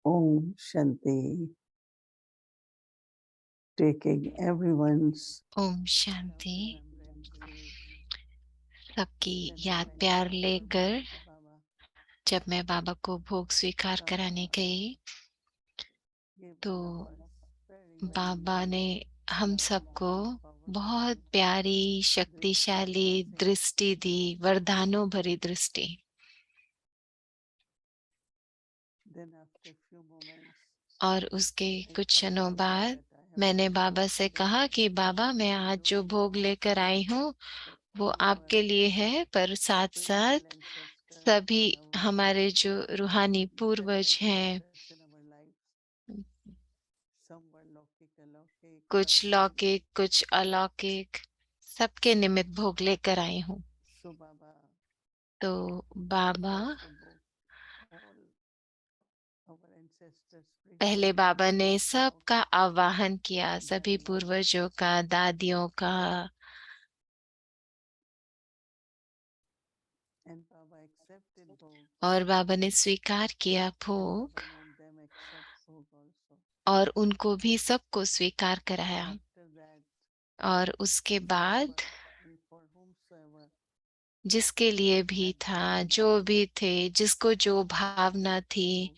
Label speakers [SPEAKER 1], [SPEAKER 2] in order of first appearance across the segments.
[SPEAKER 1] Om Shanti, taking everyone's
[SPEAKER 2] Om Shanti. सबकी याद प्यार लेकर जब मैं बाबा को भोग स्वीकार कराने गई तो बाबा ने हम सबको बहुत प्यारी शक्तिशाली दृष्टि दी, वरदानों भरी दृष्टि। और उसके कुछ क्षणों बाद मैंने बाबा से कहा कि बाबा, मैं आज जो भोग लेकर आई हूँ वो आपके लिए है, पर साथ साथ सभी हमारे जो रूहानी पूर्वज हैं, कुछ लौकिक कुछ अलौकिक, सबके निमित्त भोग लेकर आई हूँ। तो बाबा पहले बाबा ने सबका आवाहन किया, सभी पूर्वजों का, दादियों का, और बाबा ने स्वीकार किया भोग और उनको भी सबको स्वीकार कराया। और उसके बाद जिसके लिए भी था, जो भी थे, जिसको जो भावना थी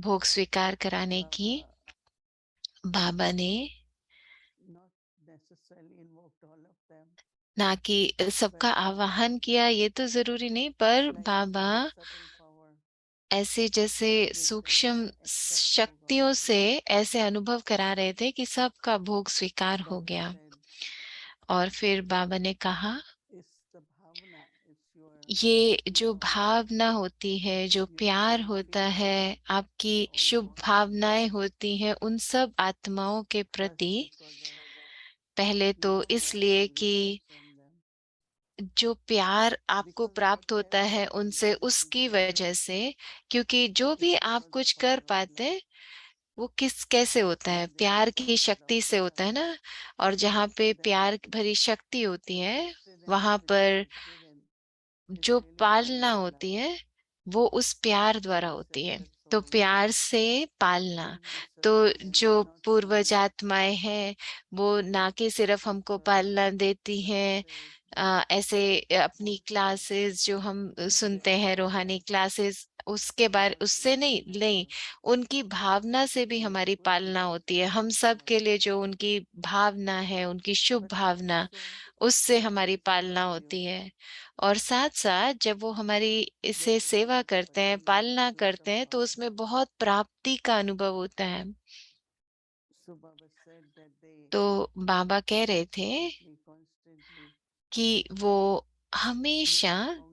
[SPEAKER 2] भोग स्वीकार कराने की, बाबा ने ना कि सबका आवाहन किया, ये तो जरूरी नहीं, पर बाबा ऐसे जैसे सूक्ष्म शक्तियों से ऐसे अनुभव करा रहे थे कि सबका भोग स्वीकार हो गया। और फिर बाबा ने कहा, ये जो भावना होती है, जो प्यार होता है, आपकी शुभ भावनाएं होती हैं उन सब आत्माओं के प्रति, पहले तो इसलिए कि जो प्यार आपको प्राप्त होता है उनसे, उसकी वजह से, क्योंकि जो भी आप कुछ कर पाते वो किस कैसे होता है, प्यार की शक्ति से होता है ना। और जहाँ पे प्यार भरी शक्ति होती है वहां पर जो पालना होती है वो उस प्यार द्वारा होती है। तो प्यार से पालना, तो जो पूर्वज आत्माएं हैं वो ना कि सिर्फ हमको पालना देती हैं, ऐसे अपनी क्लासेस जो हम सुनते हैं, रूहानी क्लासेस, उसके बारे उससे नहीं नहीं, उनकी भावना से भी हमारी पालना होती है। हम सब के लिए जो उनकी भावना है, उनकी शुभ भावना, उससे हमारी पालना होती है। और साथ साथ जब वो हमारी इसे सेवा करते हैं, पालना करते हैं, तो उसमें बहुत प्राप्ति का अनुभव होता है। तो बाबा कह रहे थे कि वो हमेशा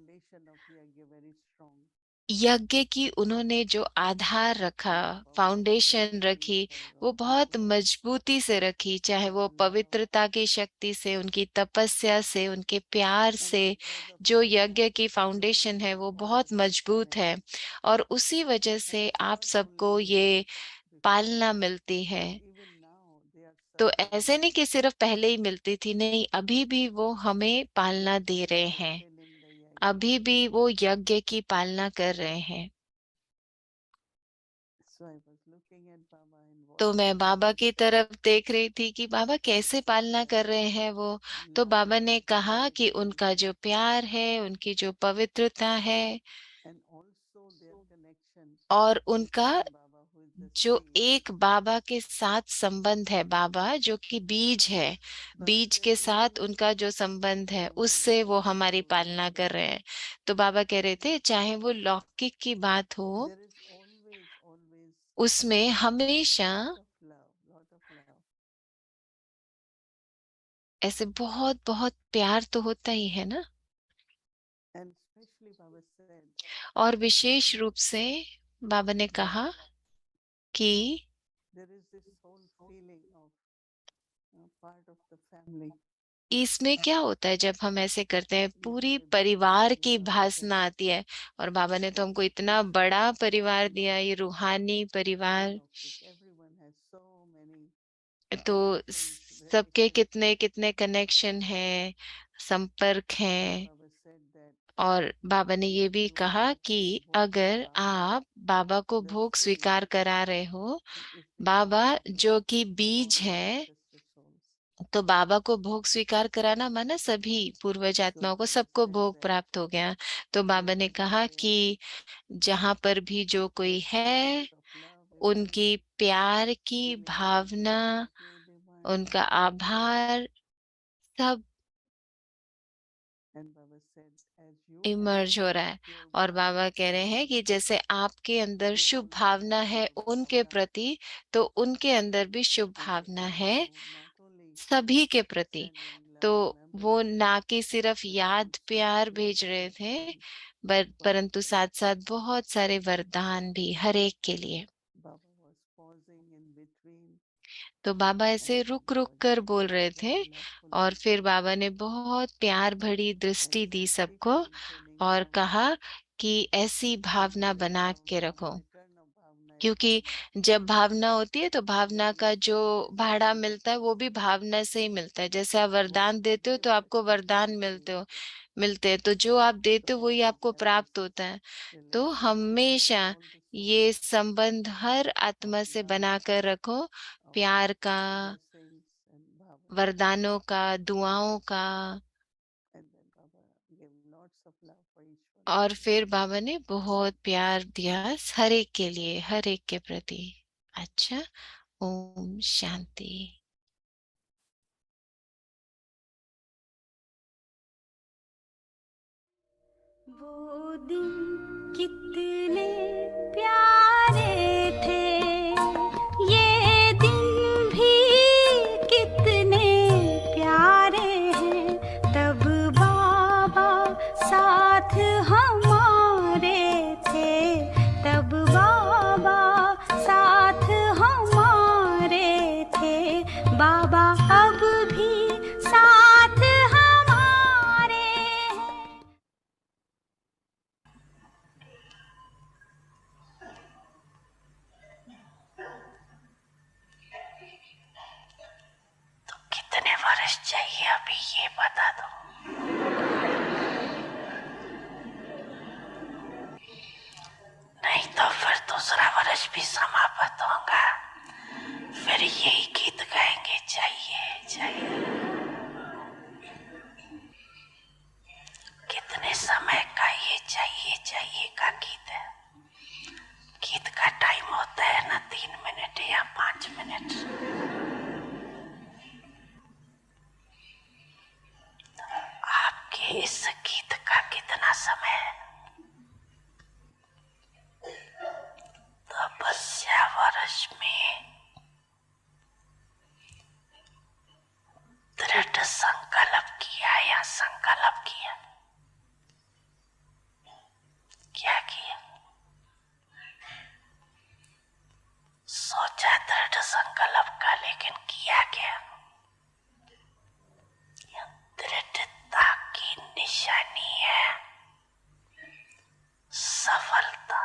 [SPEAKER 2] यज्ञ की उन्होंने जो आधार रखा, फाउंडेशन रखी, वो बहुत मजबूती से रखी, चाहे वो पवित्रता की शक्ति से, उनकी तपस्या से, उनके प्यार से। जो यज्ञ की फाउंडेशन है वो बहुत मजबूत है, और उसी वजह से आप सबको ये पालना मिलती है। तो ऐसे नहीं कि सिर्फ पहले ही मिलती थी, नहीं, अभी भी वो हमें पालना दे रहे हैं, अभी भी वो यज्ञ की पालना कर रहे हैं। तो मैं बाबा की तरफ देख रही थी कि बाबा कैसे पालना कर रहे हैं वो। तो बाबा ने कहा कि उनका जो प्यार है, उनकी जो पवित्रता है, और उनका जो एक बाबा के साथ संबंध है, बाबा जो कि बीज है, बीज के साथ उनका जो संबंध है, उससे वो हमारी पालना कर रहे हैं। तो बाबा कह रहे थे चाहे वो लौकिक की बात हो, उसमें हमेशा ऐसे बहुत बहुत प्यार तो होता ही है ना। और विशेष रूप से बाबा ने कहा कि इसमें क्या होता है जब हम ऐसे करते हैं, पूरी परिवार की भासना आती है। और बाबा ने तो हमको इतना बड़ा परिवार दिया, ये रूहानी परिवार। तो सबके कितने कितने कनेक्शन हैं, संपर्क हैं। और बाबा ने ये भी कहा कि अगर आप बाबा को भोग स्वीकार करा रहे हो, बाबा जो कि बीज है, तो बाबा को भोग स्वीकार कराना माना सभी पूर्वज आत्माओं को, सबको भोग प्राप्त हो गया। तो बाबा ने कहा कि जहां पर भी जो कोई है, उनकी प्यार की भावना, उनका आभार, सब इमर्ज हो रहा है। और बाबा कह रहे हैं कि जैसे आपके अंदर शुभ भावना है उनके प्रति, तो उनके अंदर भी शुभ भावना है सभी के प्रति। तो वो ना कि सिर्फ याद प्यार भेज रहे थे, परंतु साथ साथ बहुत सारे वरदान भी हर एक के लिए। तो बाबा ऐसे रुक रुक कर बोल रहे थे, और फिर बाबा ने बहुत प्यार भरी दृष्टि दी सबको और कहा कि ऐसी भावना बना के रखो। क्योंकि जब भावना होती है तो भावना का जो भाड़ा मिलता है वो भी भावना से ही मिलता है। जैसे आप वरदान देते हो तो आपको वरदान मिलते हैं, तो जो आप देते हो वही आपको प्राप्त होता है। तो हमेशा ये संबंध हर आत्मा से बनाकर रखो, प्यार का, वरदानों का, दुआओं का। और फिर बाबा ने बहुत प्यार दिया हर एक के लिए, हर एक के प्रति। अच्छा, ओम शांति।
[SPEAKER 3] वो दिन कितने प्यारे थे, ये दिन भी कितने प्यारे हैं। तब बाबा साथ हमारे थे, तब बाबा साथ हमारे थे। बाबा अब भी साथ हमारे हैं। कितने वर्ष चाहिए अभी ये बता दो। नहीं तो फिर दूसरा वर्ष भी समाप्त होगा, फिर यही गीत गाएंगे, चाहिए चाहिए। कितने समय का ये चाहिए चाहिए का गीत है। गीत का टाइम होता है ना 3 मिनट या 5 मिनट। आपके इस गीत का कितना समय है? तपस्या वर्ष में दृढ़ संकल्प किया या संकल्प किया? क्या किया? सोचा दृढ़ संकल्प का, लेकिन किया क्या? दृढ़ता की निशानी है सफलता।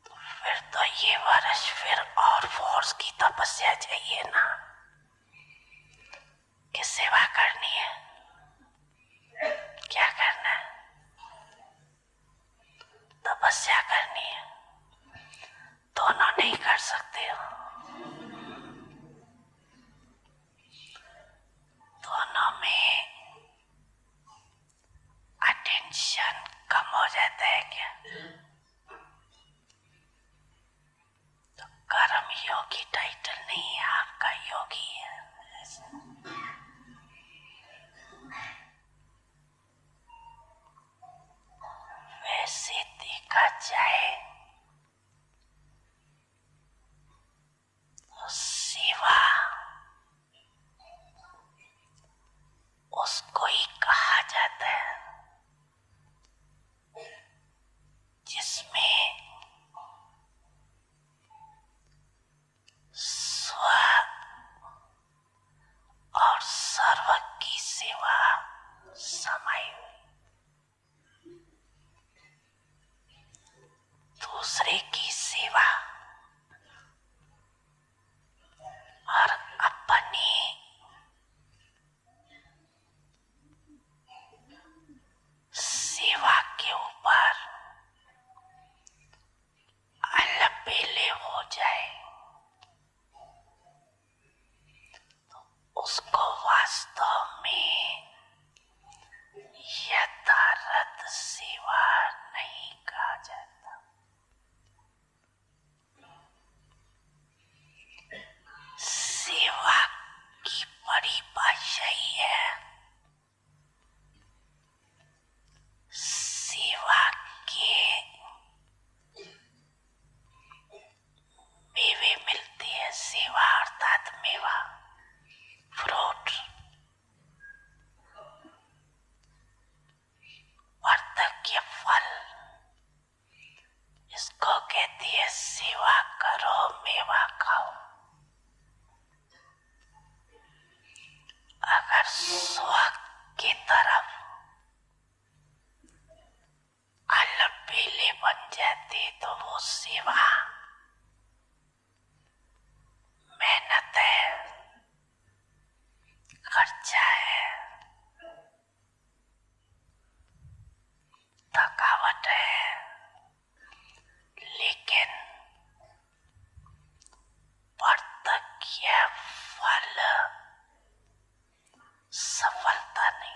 [SPEAKER 3] तो फिर तो ये वर्ष फिर और फोर्स की तपस्या चाहिए ना, कि सेवा करनी है। क्या करना है? तपस्या करनी है। दोनों नहीं कर सकते हो। दोनों में अटेंशन कम हो जाता है क्या? तो कर्म योगी टाइटल नहीं है, आपका योगी है। वैसे देखा जाए तो सेवा उसको ही कहा जाता है जिसमें स्व और सर्व की सेवा समाई हुई। दे तो वो सेवा, मेहनत है, खर्चा है, थकावट है, लेकिन प्रत्यक्ष फल सफलता नहीं।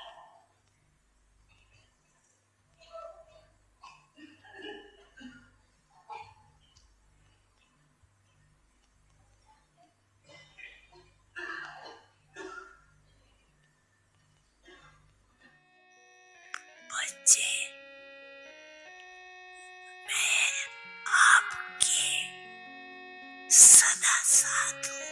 [SPEAKER 3] बच्चे, मैं आपके सदा साथ हूँ।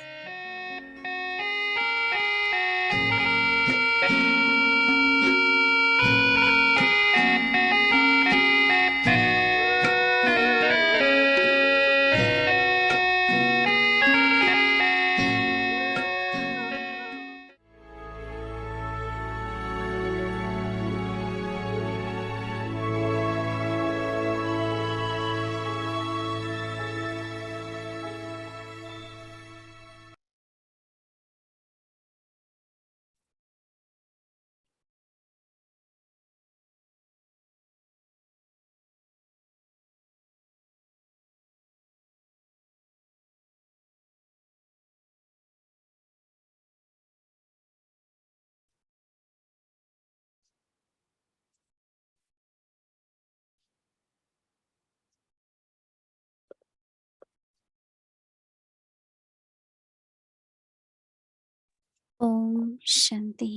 [SPEAKER 4] ओम शांति।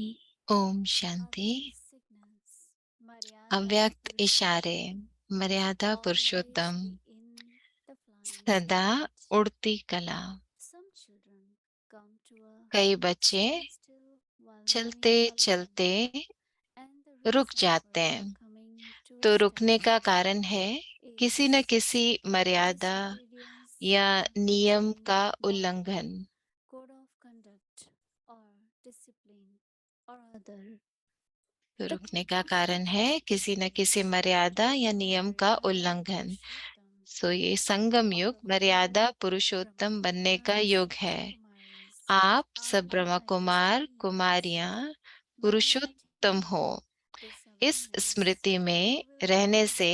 [SPEAKER 2] ओम शांति। अव्यक्त इशारे, मर्यादा पुरुषोत्तम, सदा उड़ती कला। कई बच्चे चलते चलते रुक जाते हैं, तो रुकने का कारण है किसी न किसी मर्यादा या नियम का उल्लंघन। तो रुकने का कारण है किसी न किसी मर्यादा या नियम का उल्लंघन। सो ये संगम युग मर्यादा पुरुषोत्तम बनने का युग है। आप सब ब्रह्म कुमार कुमारियां पुरुषोत्तम हो। इस स्मृति में रहने से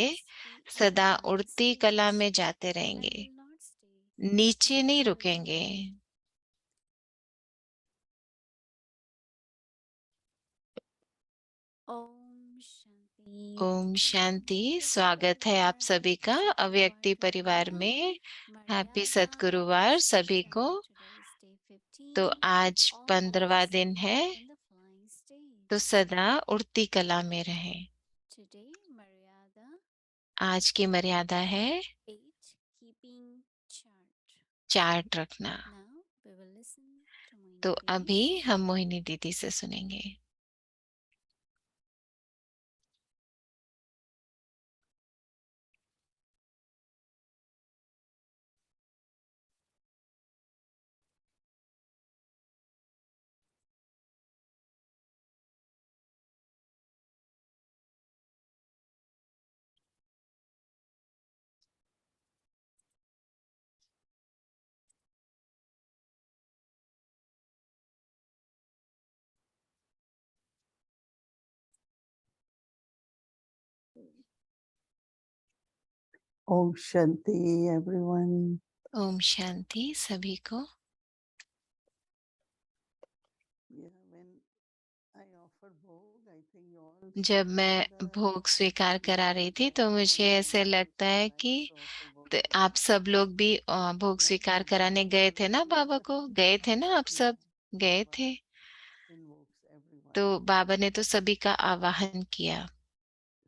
[SPEAKER 2] सदा उड़ती कला में जाते रहेंगे, नीचे नहीं रुकेंगे। ओम शांति। स्वागत है आप सभी का अव्यक्ति परिवार में। हैप्पी सतगुरुवार सभी को। तो आज 15वां दिन है, तो सदा उड़ती कला में रहें। आज की मर्यादा है चार्ट रखना। तो अभी हम मोहिनी दीदी से सुनेंगे।
[SPEAKER 1] Om Shanti, everyone.
[SPEAKER 2] Om Shanti सभी को।
[SPEAKER 1] Yeah, when I offer bhog, I think you all
[SPEAKER 2] जब
[SPEAKER 1] started
[SPEAKER 2] मैं
[SPEAKER 1] with the
[SPEAKER 2] भोग स्वीकार करा रही थी तो मुझे ऐसे लगता है कि
[SPEAKER 1] to offer bhog.
[SPEAKER 2] आप सब लोग भी भोग स्वीकार कराने गए थे ना बाबा को। गए थे ना आप सब? गए थे।
[SPEAKER 1] Invokes everyone.
[SPEAKER 2] तो बाबा ने तो सभी का आवाहन किया।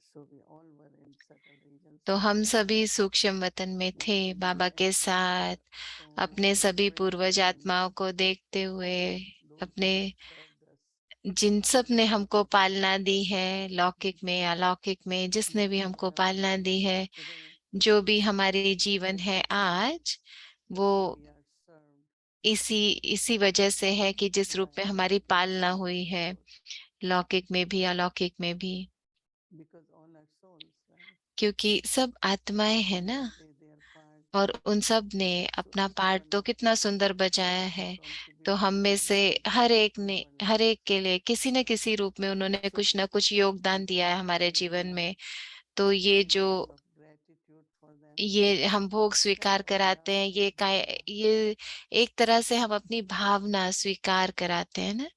[SPEAKER 1] So we all were in subtle regions.
[SPEAKER 2] तो हम सभी सूक्ष्म वतन में थे बाबा के साथ, अपने सभी पूर्वज आत्माओं को देखते हुए, अपने जिन सब ने हमको पालना दी है, लौकिक में अलौकिक में, जिसने भी हमको पालना दी है, जो भी हमारे जीवन है आज, वो
[SPEAKER 1] We are served
[SPEAKER 2] इसी वजह से है कि जिस रूप में हमारी पालना हुई है, लौकिक में भी अलौकिक में भी।
[SPEAKER 1] because all are souls, right?
[SPEAKER 2] क्योंकि सब आत्माएं हैं ना, और उन सब ने अपना पार्ट तो कितना सुंदर बजाया है। तो हम में से हर एक के लिए किसी न किसी रूप में उन्होंने कुछ ना कुछ योगदान दिया है हमारे जीवन में। तो ये हम भोग स्वीकार कराते हैं, ये एक तरह से हम अपनी भावना स्वीकार कराते हैं ना।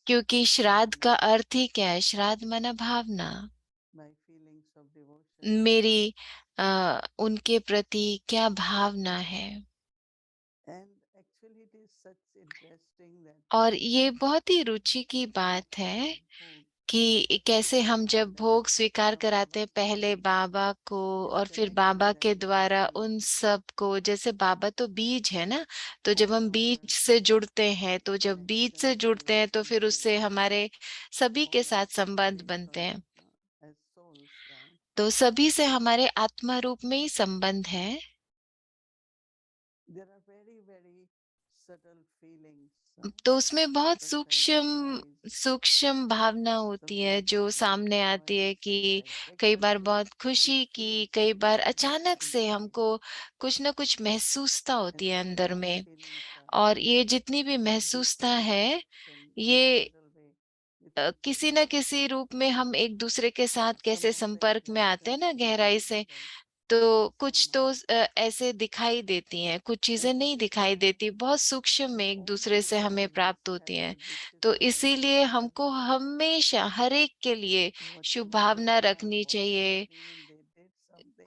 [SPEAKER 2] क्योंकि श्राद्ध का अर्थ ही क्या है? श्राद्ध माना भावना। मेरी उनके प्रति क्या भावना है। और ये बहुत ही रुचि की बात है कि कैसे हम जब भोग स्वीकार कराते हैं पहले बाबा को, और फिर बाबा के द्वारा उन सब को, जैसे बाबा तो बीज है ना, तो जब हम बीज से जुड़ते हैं, तो जब बीज से जुड़ते हैं तो फिर उससे हमारे सभी के साथ संबंध बनते हैं। तो सभी से हमारे आत्मा रूप में ही संबंध है। तो उसमें बहुत सूक्ष्म सूक्ष्म भावना होती है जो सामने आती है, कि कई बार बहुत खुशी की, कई बार अचानक से हमको कुछ ना कुछ महसूसता होती है अंदर में। और ये जितनी भी महसूसता है, ये किसी न किसी रूप में हम एक दूसरे के साथ कैसे संपर्क में आते हैं ना गहराई से, तो कुछ तो ऐसे दिखाई देती हैं, कुछ चीजें नहीं दिखाई देती, बहुत सूक्ष्म में एक दूसरे से हमें प्राप्त होती हैं। तो इसीलिए हमको हमेशा हर एक के लिए शुभ भावना रखनी चाहिए।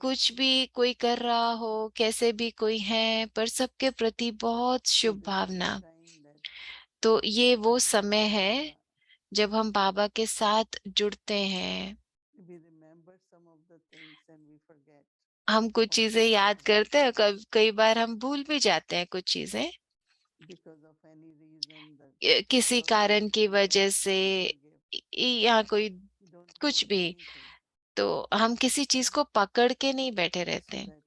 [SPEAKER 2] कुछ भी कोई कर रहा हो, कैसे भी कोई है, पर सबके प्रति बहुत शुभ भावना। तो ये वो समय है जब हम बाबा के साथ जुड़ते हैं। हम कुछ चीजें याद करते हैं, कई बार हम भूल भी जाते हैं कुछ चीजें किसी कारण की वजह से, या कोई कुछ भी। तो हम किसी चीज को पकड़ के नहीं बैठे रहते हैं।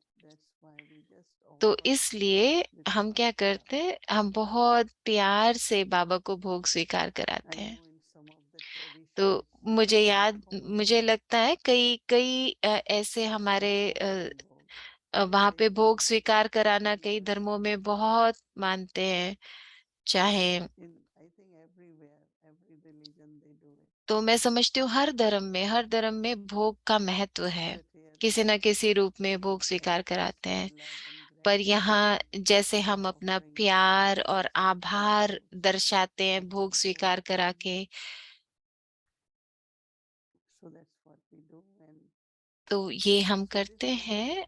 [SPEAKER 2] तो इसलिए हम क्या करते हैं, हम बहुत प्यार से बाबा को भोग स्वीकार कराते हैं। तो मुझे लगता है कई कई ऐसे हमारे वहां पे भोग स्वीकार कराना कई धर्मों में बहुत मानते हैं। चाहे तो मैं समझती हूँ हर धर्म में भोग का महत्व है। किसी न किसी रूप में भोग स्वीकार कराते हैं। पर यहाँ जैसे हम अपना प्यार और आभार दर्शाते हैं भोग स्वीकार करा के, तो ये हम करते हैं।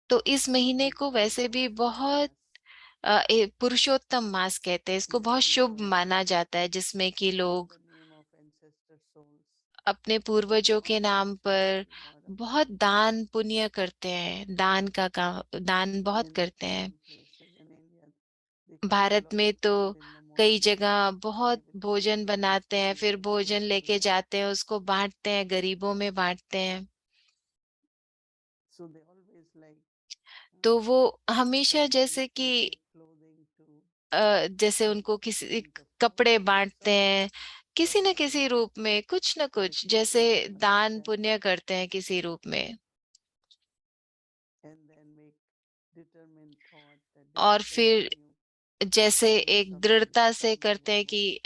[SPEAKER 2] तो इस महीने को वैसे भी बहुत पुरुषोत्तम मास कहते हैं इसको, बहुत शुभ माना जाता है, जिसमें कि लोग अपने पूर्वजों के नाम पर बहुत दान पुण्य करते हैं, दान बहुत करते हैं। भारत में तो कई जगह बहुत भोजन बनाते हैं, फिर भोजन लेके जाते हैं, उसको बांटते हैं, गरीबों में बांटते हैं। तो वो हमेशा जैसे कि जैसे उनको किसी कपड़े बांटते हैं, किसी न किसी रूप में, कुछ न कुछ जैसे दान पुण्य करते हैं किसी रूप में। और फिर जैसे एक दृढ़ता से करते हैं कि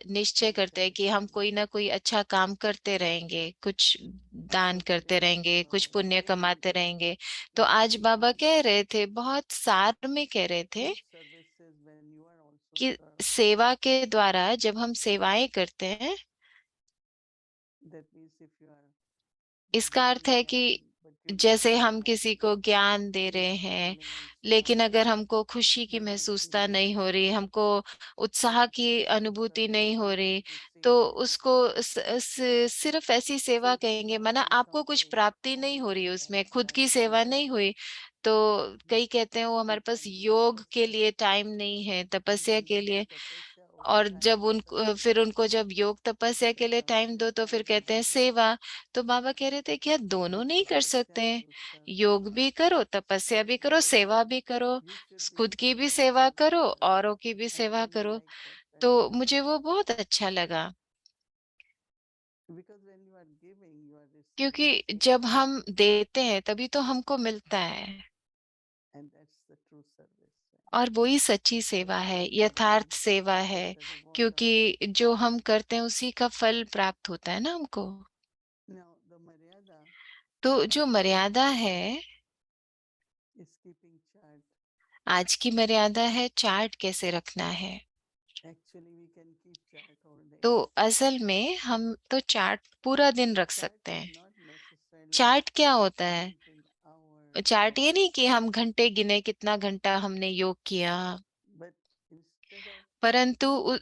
[SPEAKER 2] निश्चय करते हैं कि हम कोई ना कोई अच्छा काम करते रहेंगे, कुछ दान करते रहेंगे, कुछ पुण्य कमाते रहेंगे। तो आज बाबा कह रहे थे, बहुत सार में कह रहे थे कि सेवा के द्वारा जब हम सेवाएं करते हैं, इसका अर्थ है कि जैसे हम किसी को ज्ञान दे रहे हैं, लेकिन अगर हमको खुशी की महसूसता नहीं हो रही, हमको उत्साह की अनुभूति नहीं हो रही, तो उसको सिर्फ ऐसी सेवा कहेंगे, माना आपको कुछ प्राप्ति नहीं हो रही, उसमें खुद की सेवा नहीं हुई। तो कई कहते हैं वो हमारे पास योग के लिए टाइम नहीं है, तपस्या के लिए। और जब उनको फिर उनको जब योग तपस्या के लिए टाइम दो, तो फिर कहते हैं सेवा। तो बाबा कह रहे थे क्या दोनों नहीं कर सकते हैं? योग भी करो, तपस्या भी करो, सेवा भी करो, खुद की भी सेवा करो, औरों की भी सेवा करो। तो मुझे वो बहुत अच्छा लगा। क्योंकि जब हम देते हैं तभी तो हमको मिलता है, और वही सच्ची सेवा है, यथार्थ सेवा है, क्योंकि जो हम करते हैं उसी का फल प्राप्त होता है ना हमको। तो जो मर्यादा है, आज की मर्यादा है चार्ट कैसे रखना है। तो असल में हम तो चार्ट पूरा दिन रख सकते हैं। चार्ट क्या होता है? चार्ट ये नहीं कि हम घंटे गिने कितना घंटा हमने योग किया, परंतु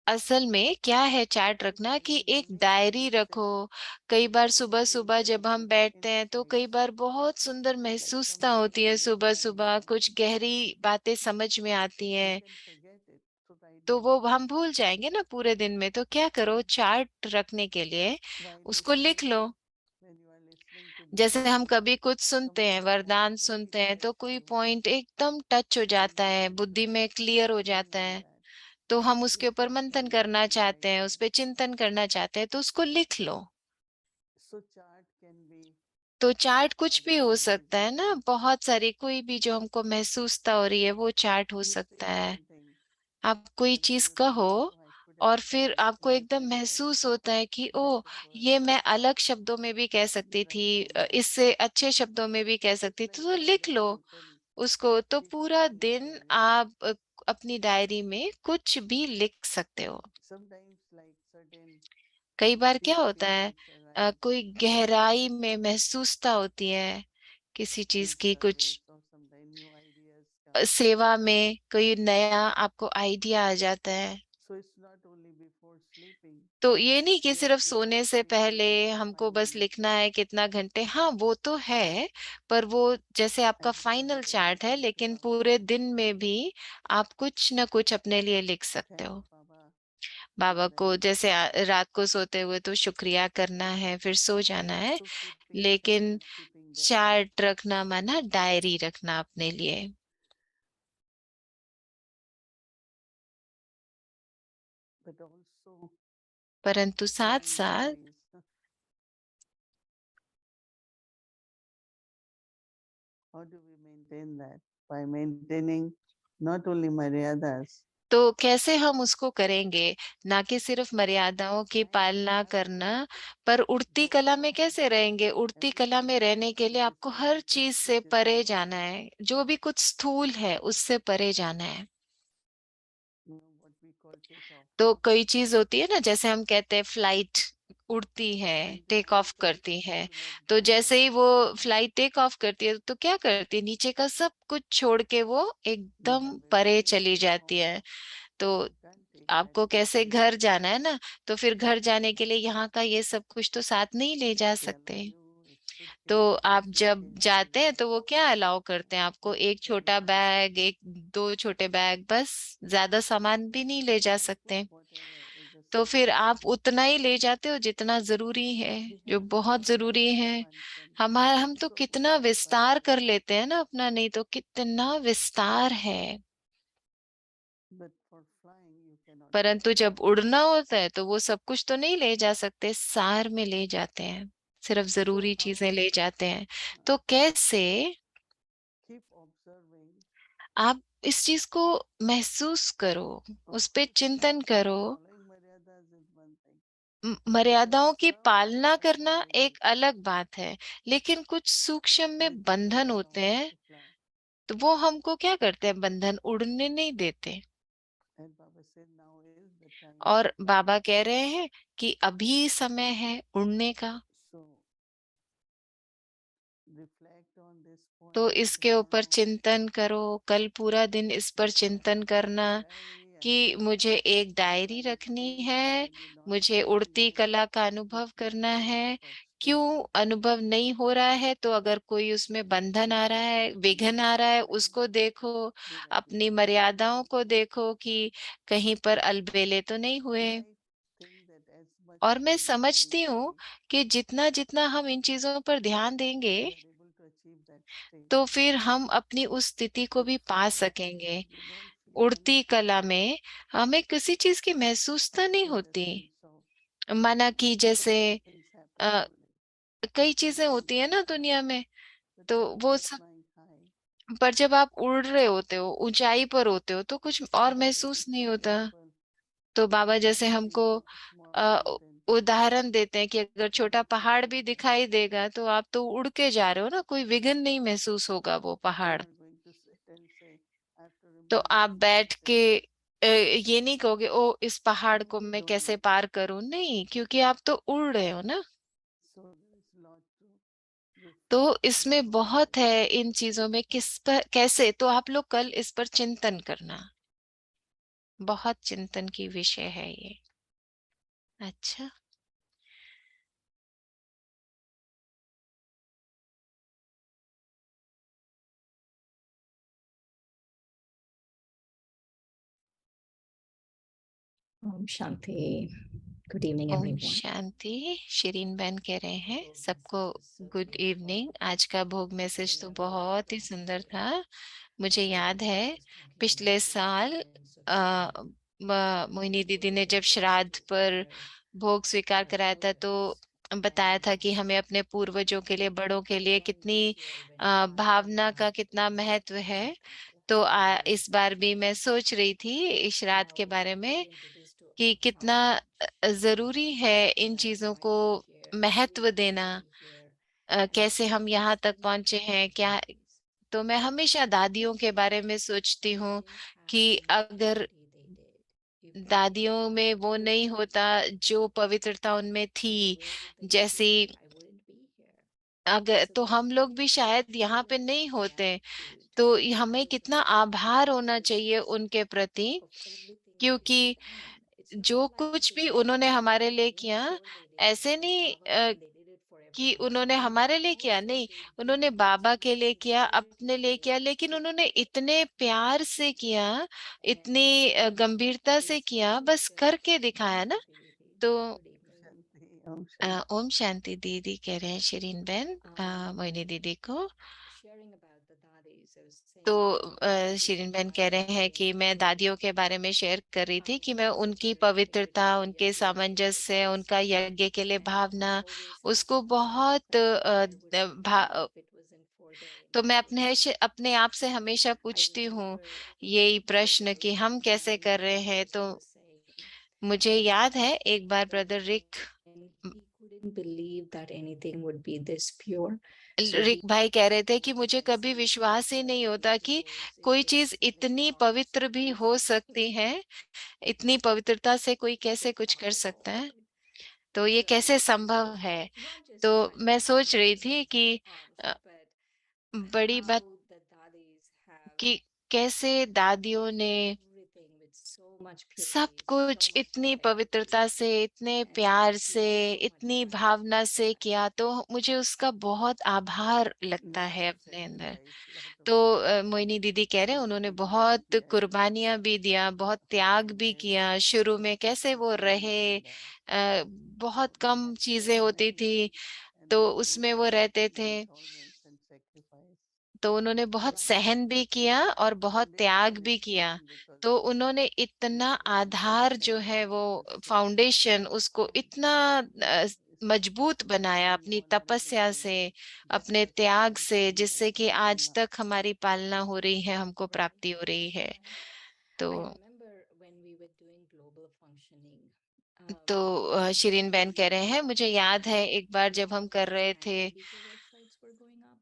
[SPEAKER 2] असल में क्या है चार्ट रखना कि एक डायरी रखो। कई बार सुबह सुबह जब हम बैठते हैं तो कई बार बहुत सुंदर महसूसता होती है, सुबह सुबह कुछ गहरी बातें समझ में आती हैं, तो वो हम भूल जाएंगे ना पूरे दिन में। तो क्या करो, चार्ट रखने के लिए उसको लिख लो। जैसे हम कभी कुछ सुनते हैं, वरदान सुनते हैं, तो कोई पॉइंट एकदम टच हो जाता है, बुद्धि में क्लियर हो जाता है, तो हम उसके ऊपर मंथन करना चाहते हैं, उस पे चिंतन करना चाहते हैं, तो उसको लिख लो। तो चार्ट कुछ भी हो सकता है ना, बहुत सारी, कोई भी जो हमको महसूसता हो रही है वो चार्ट हो सकता है। आप कोई चीज कहो और फिर आपको एकदम महसूस होता है कि ओ, ये मैं अलग शब्दों में भी कह सकती थी, इससे अच्छे शब्दों में भी कह सकती थी, तो लिख लो उसको। तो पूरा दिन आप अपनी डायरी में कुछ भी लिख सकते हो। कई बार क्या होता है, कोई गहराई में महसूसता होती है किसी चीज की, कुछ सेवा में कोई नया आपको आइडिया आ जाता है। तो ये नहीं कि सिर्फ सोने से पहले हमको बस लिखना है कितना घंटे, हाँ वो तो है, पर वो जैसे आपका फाइनल चार्ट है, लेकिन पूरे दिन में भी आप कुछ ना कुछ अपने लिए लिख सकते हो। बाबा को जैसे रात को सोते हुए तो शुक्रिया करना है, फिर सो जाना है, लेकिन चार्ट रखना माना डायरी रखना अपने लिए। परंतु साथ साथ तो कैसे हम उसको करेंगे, ना कि सिर्फ मर्यादाओं की पालना करना, पर उड़ती कला में कैसे रहेंगे। उड़ती कला में रहने के लिए आपको हर चीज से परे जाना है, जो भी कुछ स्थूल है उससे परे जाना है। तो कोई चीज होती है ना, जैसे हम कहते हैं फ्लाइट उड़ती है, टेक ऑफ करती है, तो जैसे ही वो फ्लाइट टेक ऑफ करती है तो क्या करती है, नीचे का सब कुछ छोड़ के वो एकदम परे चली जाती है। तो आपको कैसे घर जाना है ना, तो फिर घर जाने के लिए यहाँ का ये सब कुछ तो साथ नहीं ले जा सकते। तो आप जब जाते हैं तो वो क्या अलाउ करते हैं आपको, एक छोटा बैग, एक दो छोटे बैग, बस, ज्यादा सामान भी नहीं ले जा सकते। तो फिर आप उतना ही ले जाते हो जितना जरूरी है, जो बहुत जरूरी है। हम तो कितना विस्तार कर लेते हैं ना अपना, नहीं तो कितना विस्तार है। परंतु जब उड़ना होता है तो वो सब कुछ तो नहीं ले जा सकते, सार में ले जाते हैं, सिर्फ जरूरी चीजें ले जाते हैं। तो कैसे आप इस चीज को महसूस करो, उस पे चिंतन करो। मर्यादाओं की पालना करना एक अलग बात है, लेकिन कुछ सूक्ष्म में बंधन होते हैं, तो वो हमको क्या करते हैं, बंधन उड़ने नहीं देते। और बाबा कह रहे हैं कि अभी समय है उड़ने का। तो इसके ऊपर चिंतन करो, कल पूरा दिन इस पर चिंतन करना कि मुझे एक डायरी रखनी है, मुझे उड़ती कला का अनुभव करना है। क्यों अनुभव नहीं हो रहा है, तो अगर कोई उसमें बंधन आ रहा है, विघ्न आ रहा है, उसको देखो, अपनी मर्यादाओं को देखो कि कहीं पर अलबेले तो नहीं हुए। और मैं समझती हूँ कि जितना जितना हम इन चीजों पर ध्यान देंगे, तो फिर हम अपनी उस स्थिति को भी पा सकेंगे। उड़ती कला में हमें किसी चीज की महसूसता नहीं होती, माना कि जैसे कई चीजें होती है ना दुनिया में,
[SPEAKER 1] the
[SPEAKER 2] तो
[SPEAKER 1] thought
[SPEAKER 2] वो
[SPEAKER 1] of
[SPEAKER 2] सब।
[SPEAKER 1] flying high,
[SPEAKER 2] पर जब आप उड़ रहे होते हो, ऊंचाई पर होते हो, तो कुछ और
[SPEAKER 1] whether it
[SPEAKER 2] महसूस
[SPEAKER 1] is
[SPEAKER 2] नहीं होता।
[SPEAKER 1] simple
[SPEAKER 2] तो बाबा
[SPEAKER 1] or
[SPEAKER 2] जैसे हमको
[SPEAKER 1] even a small
[SPEAKER 2] a,
[SPEAKER 1] mountain,
[SPEAKER 2] उदाहरण देते हैं कि अगर छोटा पहाड़ भी दिखाई देगा तो आप तो उड़ के जा रहे हो ना, कोई विघ्न नहीं महसूस होगा वो
[SPEAKER 1] you
[SPEAKER 2] पहाड़।
[SPEAKER 1] are going to sit and say, I have to
[SPEAKER 2] तो
[SPEAKER 1] remove
[SPEAKER 2] आप
[SPEAKER 1] this
[SPEAKER 2] बैठ के
[SPEAKER 1] mountain.
[SPEAKER 2] ये नहीं कहोगे ओ इस पहाड़
[SPEAKER 1] When
[SPEAKER 2] को
[SPEAKER 1] we
[SPEAKER 2] मैं
[SPEAKER 1] don't
[SPEAKER 2] कैसे
[SPEAKER 1] know,
[SPEAKER 2] पार करूं, नहीं, क्योंकि आप तो उड़ रहे हो ना।
[SPEAKER 1] so there is a lot to
[SPEAKER 2] तो
[SPEAKER 1] reflect and
[SPEAKER 2] इसमें बहुत
[SPEAKER 1] ponder.
[SPEAKER 2] है इन चीजों में, किस पर कैसे, तो आप लोग कल इस पर चिंतन करना, बहुत चिंतन की विषय है ये। अच्छा,
[SPEAKER 5] Om Shanti. Good evening,
[SPEAKER 2] ओम
[SPEAKER 5] everyone.
[SPEAKER 2] शांति। शिरीन बहन कह रहे हैं
[SPEAKER 5] भोग
[SPEAKER 2] सबको
[SPEAKER 5] message was so
[SPEAKER 2] good
[SPEAKER 5] beautiful.
[SPEAKER 2] Evening. आज का भोग
[SPEAKER 5] I
[SPEAKER 2] मैसेज तो
[SPEAKER 5] remember
[SPEAKER 2] बहुत ही
[SPEAKER 5] last
[SPEAKER 2] सुंदर
[SPEAKER 5] year,
[SPEAKER 2] था। मुझे
[SPEAKER 5] Mother
[SPEAKER 2] याद
[SPEAKER 5] Rinpoche
[SPEAKER 2] है
[SPEAKER 5] was talking
[SPEAKER 2] पिछले
[SPEAKER 5] about the
[SPEAKER 2] साल
[SPEAKER 5] experience of Shrad.
[SPEAKER 2] Mohini
[SPEAKER 5] So
[SPEAKER 2] दीदी
[SPEAKER 5] it
[SPEAKER 2] ने
[SPEAKER 5] was
[SPEAKER 2] जब
[SPEAKER 5] very
[SPEAKER 2] श्राद्ध
[SPEAKER 5] sweet to
[SPEAKER 2] पर
[SPEAKER 5] hear
[SPEAKER 2] भोग स्वीकार
[SPEAKER 5] her
[SPEAKER 2] कराया था, तो
[SPEAKER 5] elders
[SPEAKER 2] बताया
[SPEAKER 5] and
[SPEAKER 2] था कि
[SPEAKER 5] how
[SPEAKER 2] हमें अपने पूर्वजों के लिए, बड़ों के लिए
[SPEAKER 5] again
[SPEAKER 2] कितनी
[SPEAKER 5] this year when Shrad
[SPEAKER 2] Bhavna
[SPEAKER 5] came
[SPEAKER 2] का
[SPEAKER 5] up,
[SPEAKER 2] कितना
[SPEAKER 5] it was
[SPEAKER 2] महत्व है।
[SPEAKER 5] very
[SPEAKER 2] तो
[SPEAKER 5] powerful.
[SPEAKER 2] इस बार भी मैं सोच रही थी इस श्राद्ध के
[SPEAKER 5] How
[SPEAKER 2] बारे में
[SPEAKER 5] important it is to
[SPEAKER 2] कि कितना
[SPEAKER 5] acknowledge.
[SPEAKER 2] जरूरी है
[SPEAKER 5] And
[SPEAKER 2] इन
[SPEAKER 5] I
[SPEAKER 2] चीजों को
[SPEAKER 5] joined here
[SPEAKER 2] महत्व
[SPEAKER 5] every
[SPEAKER 2] देना।
[SPEAKER 5] Sunday here, and
[SPEAKER 2] कैसे
[SPEAKER 5] it
[SPEAKER 2] हम यहाँ
[SPEAKER 5] was
[SPEAKER 2] तक
[SPEAKER 5] the
[SPEAKER 2] पहुंचे
[SPEAKER 5] memory
[SPEAKER 2] हैं
[SPEAKER 5] of
[SPEAKER 2] क्या।
[SPEAKER 5] daddies.
[SPEAKER 2] तो मैं हमेशा दादियों के बारे में सोचती हूँ
[SPEAKER 5] They didn't have
[SPEAKER 2] कि
[SPEAKER 5] the
[SPEAKER 2] अगर
[SPEAKER 5] integrity they did. If they didn't
[SPEAKER 2] दादियों
[SPEAKER 5] have
[SPEAKER 2] में
[SPEAKER 5] the
[SPEAKER 2] वो नहीं होता
[SPEAKER 5] purity,
[SPEAKER 2] जो पवित्रता उनमें
[SPEAKER 5] then
[SPEAKER 2] थी,
[SPEAKER 5] where would they
[SPEAKER 2] जैसी,
[SPEAKER 5] be? I wouldn't be here.
[SPEAKER 2] अगर
[SPEAKER 5] So
[SPEAKER 2] तो
[SPEAKER 5] that
[SPEAKER 2] हम लोग भी शायद यहाँ पे
[SPEAKER 5] feeling
[SPEAKER 2] नहीं
[SPEAKER 5] of
[SPEAKER 2] होते।
[SPEAKER 5] gratitude
[SPEAKER 2] तो हमें
[SPEAKER 5] is the
[SPEAKER 2] कितना आभार होना चाहिए
[SPEAKER 5] basis
[SPEAKER 2] उनके प्रति,
[SPEAKER 5] of everything that is
[SPEAKER 2] क्योंकि
[SPEAKER 5] done. It's not
[SPEAKER 2] जो
[SPEAKER 5] like
[SPEAKER 2] कुछ भी
[SPEAKER 5] they did
[SPEAKER 2] उन्होंने
[SPEAKER 5] it for
[SPEAKER 2] हमारे लिए
[SPEAKER 5] fun. Yeah,
[SPEAKER 2] किया,
[SPEAKER 5] sure they did it
[SPEAKER 2] ऐसे
[SPEAKER 5] for
[SPEAKER 2] नहीं
[SPEAKER 5] Baba and they did it for
[SPEAKER 2] कि
[SPEAKER 5] everyone else,
[SPEAKER 2] उन्होंने
[SPEAKER 5] but
[SPEAKER 2] हमारे लिए किया,
[SPEAKER 5] also
[SPEAKER 2] नहीं,
[SPEAKER 5] they did
[SPEAKER 2] उन्होंने
[SPEAKER 5] it
[SPEAKER 2] बाबा के लिए किया,
[SPEAKER 5] sincerely
[SPEAKER 2] अपने लिए
[SPEAKER 5] with
[SPEAKER 2] किया, लेकिन उन्होंने
[SPEAKER 5] secret
[SPEAKER 2] इतने
[SPEAKER 5] love.
[SPEAKER 2] प्यार से किया,
[SPEAKER 5] And
[SPEAKER 2] इतनी गंभीरता
[SPEAKER 5] it
[SPEAKER 2] से
[SPEAKER 5] is
[SPEAKER 2] किया,
[SPEAKER 5] such a
[SPEAKER 2] बस करके
[SPEAKER 5] blessing,
[SPEAKER 2] दिखाया ना।
[SPEAKER 5] Shri.
[SPEAKER 2] तो
[SPEAKER 5] Good evening.
[SPEAKER 1] Shanti, Om Shanti.
[SPEAKER 2] Om Shanti दीदी कह रहे हैं शिरीन बहन मोहिनी दीदी को।
[SPEAKER 5] Sharing about the dadis, I was
[SPEAKER 2] तो
[SPEAKER 5] saying that dadis
[SPEAKER 2] Shirin
[SPEAKER 5] are
[SPEAKER 2] बहन कह रहे हैं
[SPEAKER 5] fascinating
[SPEAKER 2] कि मैं दादियों के बारे में शेयर कर रही थी कि मैं
[SPEAKER 5] such
[SPEAKER 2] उनकी
[SPEAKER 5] a
[SPEAKER 2] पवित्रता,
[SPEAKER 5] integrity in
[SPEAKER 2] उनके
[SPEAKER 5] their working
[SPEAKER 2] सामंजस्य,
[SPEAKER 5] because
[SPEAKER 2] उनका यज्ञ के लिए
[SPEAKER 5] I
[SPEAKER 2] भावना,
[SPEAKER 5] always used
[SPEAKER 2] उसको
[SPEAKER 5] to question
[SPEAKER 2] बहुत
[SPEAKER 5] where would I be if it wasn't for their
[SPEAKER 2] तो मैं
[SPEAKER 5] initiatives.
[SPEAKER 2] अपने आप से हमेशा
[SPEAKER 5] I
[SPEAKER 2] पूछती हूँ
[SPEAKER 5] remember
[SPEAKER 2] यही प्रश्न
[SPEAKER 5] Brother
[SPEAKER 2] कि हम कैसे कर रहे
[SPEAKER 5] Rick
[SPEAKER 2] हैं। तो
[SPEAKER 5] also was saying
[SPEAKER 2] मुझे
[SPEAKER 5] that
[SPEAKER 2] याद है एक बार brother Rick
[SPEAKER 5] he couldn't believe that anything would be this pure. So
[SPEAKER 2] Rick
[SPEAKER 5] he
[SPEAKER 2] भाई कह रहे थे कि मुझे कभी
[SPEAKER 5] says
[SPEAKER 2] विश्वास ही
[SPEAKER 5] that
[SPEAKER 2] नहीं
[SPEAKER 5] the
[SPEAKER 2] होता कि
[SPEAKER 5] vegetables, it
[SPEAKER 2] कोई
[SPEAKER 5] takes
[SPEAKER 2] चीज
[SPEAKER 5] 7
[SPEAKER 2] इतनी
[SPEAKER 5] hours
[SPEAKER 2] पवित्र
[SPEAKER 5] to
[SPEAKER 2] भी
[SPEAKER 5] cook.
[SPEAKER 2] हो सकती है, इतनी पवित्रता से कोई
[SPEAKER 5] So
[SPEAKER 2] कैसे कुछ कर सकता है,
[SPEAKER 5] powerful.
[SPEAKER 2] तो ये
[SPEAKER 5] So I
[SPEAKER 2] कैसे
[SPEAKER 5] was
[SPEAKER 2] संभव
[SPEAKER 5] thinking,
[SPEAKER 2] है।
[SPEAKER 5] not just
[SPEAKER 2] तो मैं
[SPEAKER 5] daddies
[SPEAKER 2] सोच रही
[SPEAKER 5] because
[SPEAKER 2] थी
[SPEAKER 5] of
[SPEAKER 2] कि
[SPEAKER 5] arms,
[SPEAKER 2] अ,
[SPEAKER 5] but
[SPEAKER 2] बड़ी बात
[SPEAKER 5] how the daddies have
[SPEAKER 2] कि कैसे दादियों ने
[SPEAKER 5] everything with so much
[SPEAKER 2] सब
[SPEAKER 5] purity, so
[SPEAKER 2] कुछ
[SPEAKER 5] much
[SPEAKER 2] इतनी
[SPEAKER 5] integrity,
[SPEAKER 2] पवित्रता से, इतने
[SPEAKER 5] and
[SPEAKER 2] प्यार से,
[SPEAKER 5] feel so much
[SPEAKER 2] इतनी
[SPEAKER 5] gratitude
[SPEAKER 2] भावना
[SPEAKER 5] for
[SPEAKER 2] से
[SPEAKER 5] that.
[SPEAKER 2] किया, तो मुझे उसका बहुत आभार लगता
[SPEAKER 1] Lot
[SPEAKER 2] है
[SPEAKER 1] of
[SPEAKER 2] अपने अंदर।
[SPEAKER 1] sacrifice, lot of
[SPEAKER 2] तो मोहिनी
[SPEAKER 1] sacrifice.
[SPEAKER 2] दीदी कह रहे हैं उन्होंने
[SPEAKER 1] Physically भी
[SPEAKER 2] बहुत
[SPEAKER 1] किया है,
[SPEAKER 2] कुर्बानियां भी दिया, बहुत त्याग भी किया।
[SPEAKER 1] financially,
[SPEAKER 2] शुरू में कैसे वो रहे,
[SPEAKER 1] and
[SPEAKER 2] बहुत
[SPEAKER 1] they
[SPEAKER 2] कम
[SPEAKER 1] had
[SPEAKER 2] चीजें
[SPEAKER 1] so
[SPEAKER 2] होती
[SPEAKER 1] many,
[SPEAKER 2] थी,
[SPEAKER 1] and
[SPEAKER 2] तो
[SPEAKER 1] they go
[SPEAKER 2] उसमें वो
[SPEAKER 1] through
[SPEAKER 2] रहते थे।
[SPEAKER 1] many tolerance and sacrifice.
[SPEAKER 2] तो उन्होंने बहुत
[SPEAKER 1] But
[SPEAKER 2] सहन भी किया और बहुत
[SPEAKER 1] today I
[SPEAKER 2] त्याग
[SPEAKER 1] can
[SPEAKER 2] भी किया।
[SPEAKER 1] explain because
[SPEAKER 2] तो उन्होंने इतना आधार जो है वो फाउंडेशन, उसको इतना मजबूत बनाया अपनी तपस्या से, अपने त्याग से, जिससे कि आज तक हमारी पालना हो रही है, हमको प्राप्ति हो रही है। तो
[SPEAKER 5] I remember when we were doing global functioning.
[SPEAKER 2] Shirin बहन कह रहे हैं मुझे याद है एक बार जब हम कर रहे थे,
[SPEAKER 5] BK websites were going up.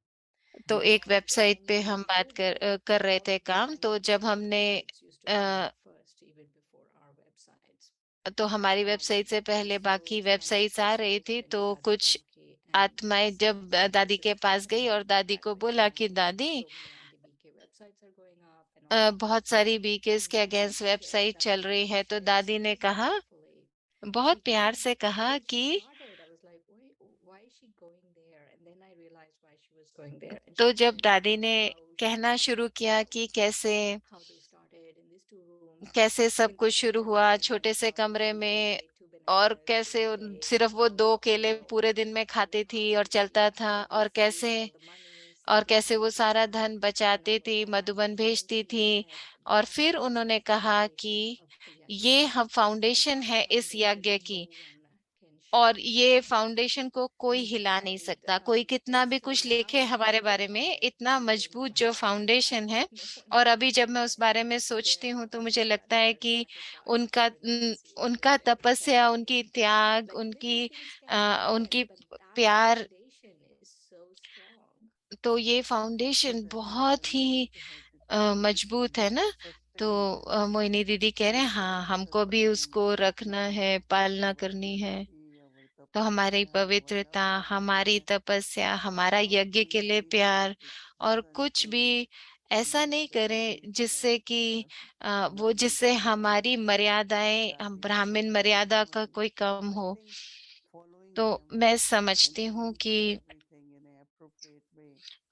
[SPEAKER 2] तो एक
[SPEAKER 5] And
[SPEAKER 2] वेबसाइट
[SPEAKER 5] when
[SPEAKER 2] पे
[SPEAKER 5] we
[SPEAKER 2] हम
[SPEAKER 5] would
[SPEAKER 2] बात
[SPEAKER 5] go there,
[SPEAKER 2] कर रहे
[SPEAKER 5] all
[SPEAKER 2] थे
[SPEAKER 5] of the
[SPEAKER 2] काम। तो
[SPEAKER 5] Indian
[SPEAKER 2] जब हमने
[SPEAKER 5] websites used to come up first, even before our websites.
[SPEAKER 2] तो हमारी वेबसाइट से पहले
[SPEAKER 5] So
[SPEAKER 2] बाकी
[SPEAKER 5] Chandra
[SPEAKER 2] वेबसाइट्स आ रही
[SPEAKER 5] sisters
[SPEAKER 2] थी।
[SPEAKER 5] went
[SPEAKER 2] तो
[SPEAKER 5] to
[SPEAKER 2] कुछ
[SPEAKER 5] Dasgam and
[SPEAKER 2] आत्माएं
[SPEAKER 5] said,
[SPEAKER 2] जब
[SPEAKER 5] Chandra
[SPEAKER 2] दादी के
[SPEAKER 5] sisters
[SPEAKER 2] पास गई
[SPEAKER 5] came
[SPEAKER 2] और दादी
[SPEAKER 5] that
[SPEAKER 2] को
[SPEAKER 5] way
[SPEAKER 2] बोला कि
[SPEAKER 5] and
[SPEAKER 2] दादी
[SPEAKER 5] so many anti-BK websites are going up and all that.
[SPEAKER 2] बहुत सारी बीकेस के
[SPEAKER 5] And
[SPEAKER 2] against
[SPEAKER 5] she shared
[SPEAKER 2] website
[SPEAKER 5] that
[SPEAKER 2] चल
[SPEAKER 5] with
[SPEAKER 2] रही
[SPEAKER 5] me
[SPEAKER 2] है। तो
[SPEAKER 5] first
[SPEAKER 2] दादी ने
[SPEAKER 5] very
[SPEAKER 2] कहा,
[SPEAKER 5] beautifully.
[SPEAKER 2] बहुत
[SPEAKER 5] She
[SPEAKER 2] प्यार
[SPEAKER 5] came
[SPEAKER 2] से कहा
[SPEAKER 5] when she
[SPEAKER 2] कि
[SPEAKER 5] started. I was like, why is she going there? And then I realized why she was going there. And
[SPEAKER 2] तो
[SPEAKER 5] she
[SPEAKER 2] जब
[SPEAKER 5] shared
[SPEAKER 2] दादी
[SPEAKER 5] about
[SPEAKER 2] ने
[SPEAKER 5] how
[SPEAKER 2] कहना शुरू किया कि
[SPEAKER 5] how they started in these 2 rooms,
[SPEAKER 2] कैसे सब
[SPEAKER 5] having to
[SPEAKER 2] कुछ
[SPEAKER 5] sit
[SPEAKER 2] शुरू
[SPEAKER 5] there
[SPEAKER 2] हुआ
[SPEAKER 5] together
[SPEAKER 2] छोटे से
[SPEAKER 5] while
[SPEAKER 2] कमरे
[SPEAKER 5] she would
[SPEAKER 2] में,
[SPEAKER 5] make 2
[SPEAKER 2] और
[SPEAKER 5] bananas
[SPEAKER 2] कैसे
[SPEAKER 5] every day,
[SPEAKER 2] सिर्फ वो 2 केले
[SPEAKER 5] how
[SPEAKER 2] पूरे दिन में
[SPEAKER 5] and
[SPEAKER 2] खाती थी और
[SPEAKER 5] how she
[SPEAKER 2] चलता था, और
[SPEAKER 5] receives
[SPEAKER 2] कैसे
[SPEAKER 5] all the money, saving
[SPEAKER 2] वो सारा धन
[SPEAKER 5] and
[SPEAKER 2] बचाती
[SPEAKER 5] all of
[SPEAKER 2] थी,
[SPEAKER 5] that.
[SPEAKER 2] मधुबन
[SPEAKER 5] And then
[SPEAKER 2] भेजती
[SPEAKER 5] she
[SPEAKER 2] थी।
[SPEAKER 5] said
[SPEAKER 2] और
[SPEAKER 5] that
[SPEAKER 2] फिर
[SPEAKER 5] is
[SPEAKER 2] उन्होंने
[SPEAKER 5] the
[SPEAKER 2] कहा कि
[SPEAKER 5] foundation of the yajna.
[SPEAKER 2] ये हम
[SPEAKER 5] A
[SPEAKER 2] फाउंडेशन
[SPEAKER 5] good
[SPEAKER 2] है इस
[SPEAKER 5] foundation
[SPEAKER 2] यज्ञ
[SPEAKER 5] no
[SPEAKER 2] की।
[SPEAKER 5] one can
[SPEAKER 2] और ये फाउंडेशन को कोई हिला नहीं सकता, कोई कितना भी कुछ लिखे हमारे बारे में, इतना मजबूत जो फाउंडेशन है। और अभी जब मैं उस बारे में सोचती हूँ तो मुझे लगता है कि उनका उनका तपस्या, उनकी त्याग, उनकी प्यार, तो ये फाउंडेशन बहुत ही मजबूत है ना। तो मोहिनी दीदी कह रहे हैं हाँ, हमको भी उसको रखना है, पालना करनी है। तो हमारी पवित्रता, हमारी तपस्या, हमारा यज्ञ के लिए प्यार, और कुछ भी ऐसा नहीं करें जिससे कि वो जिससे हमारी मर्यादाएं, हम ब्राह्मण मर्यादा का कोई कम हो। तो मैं समझती हूँ कि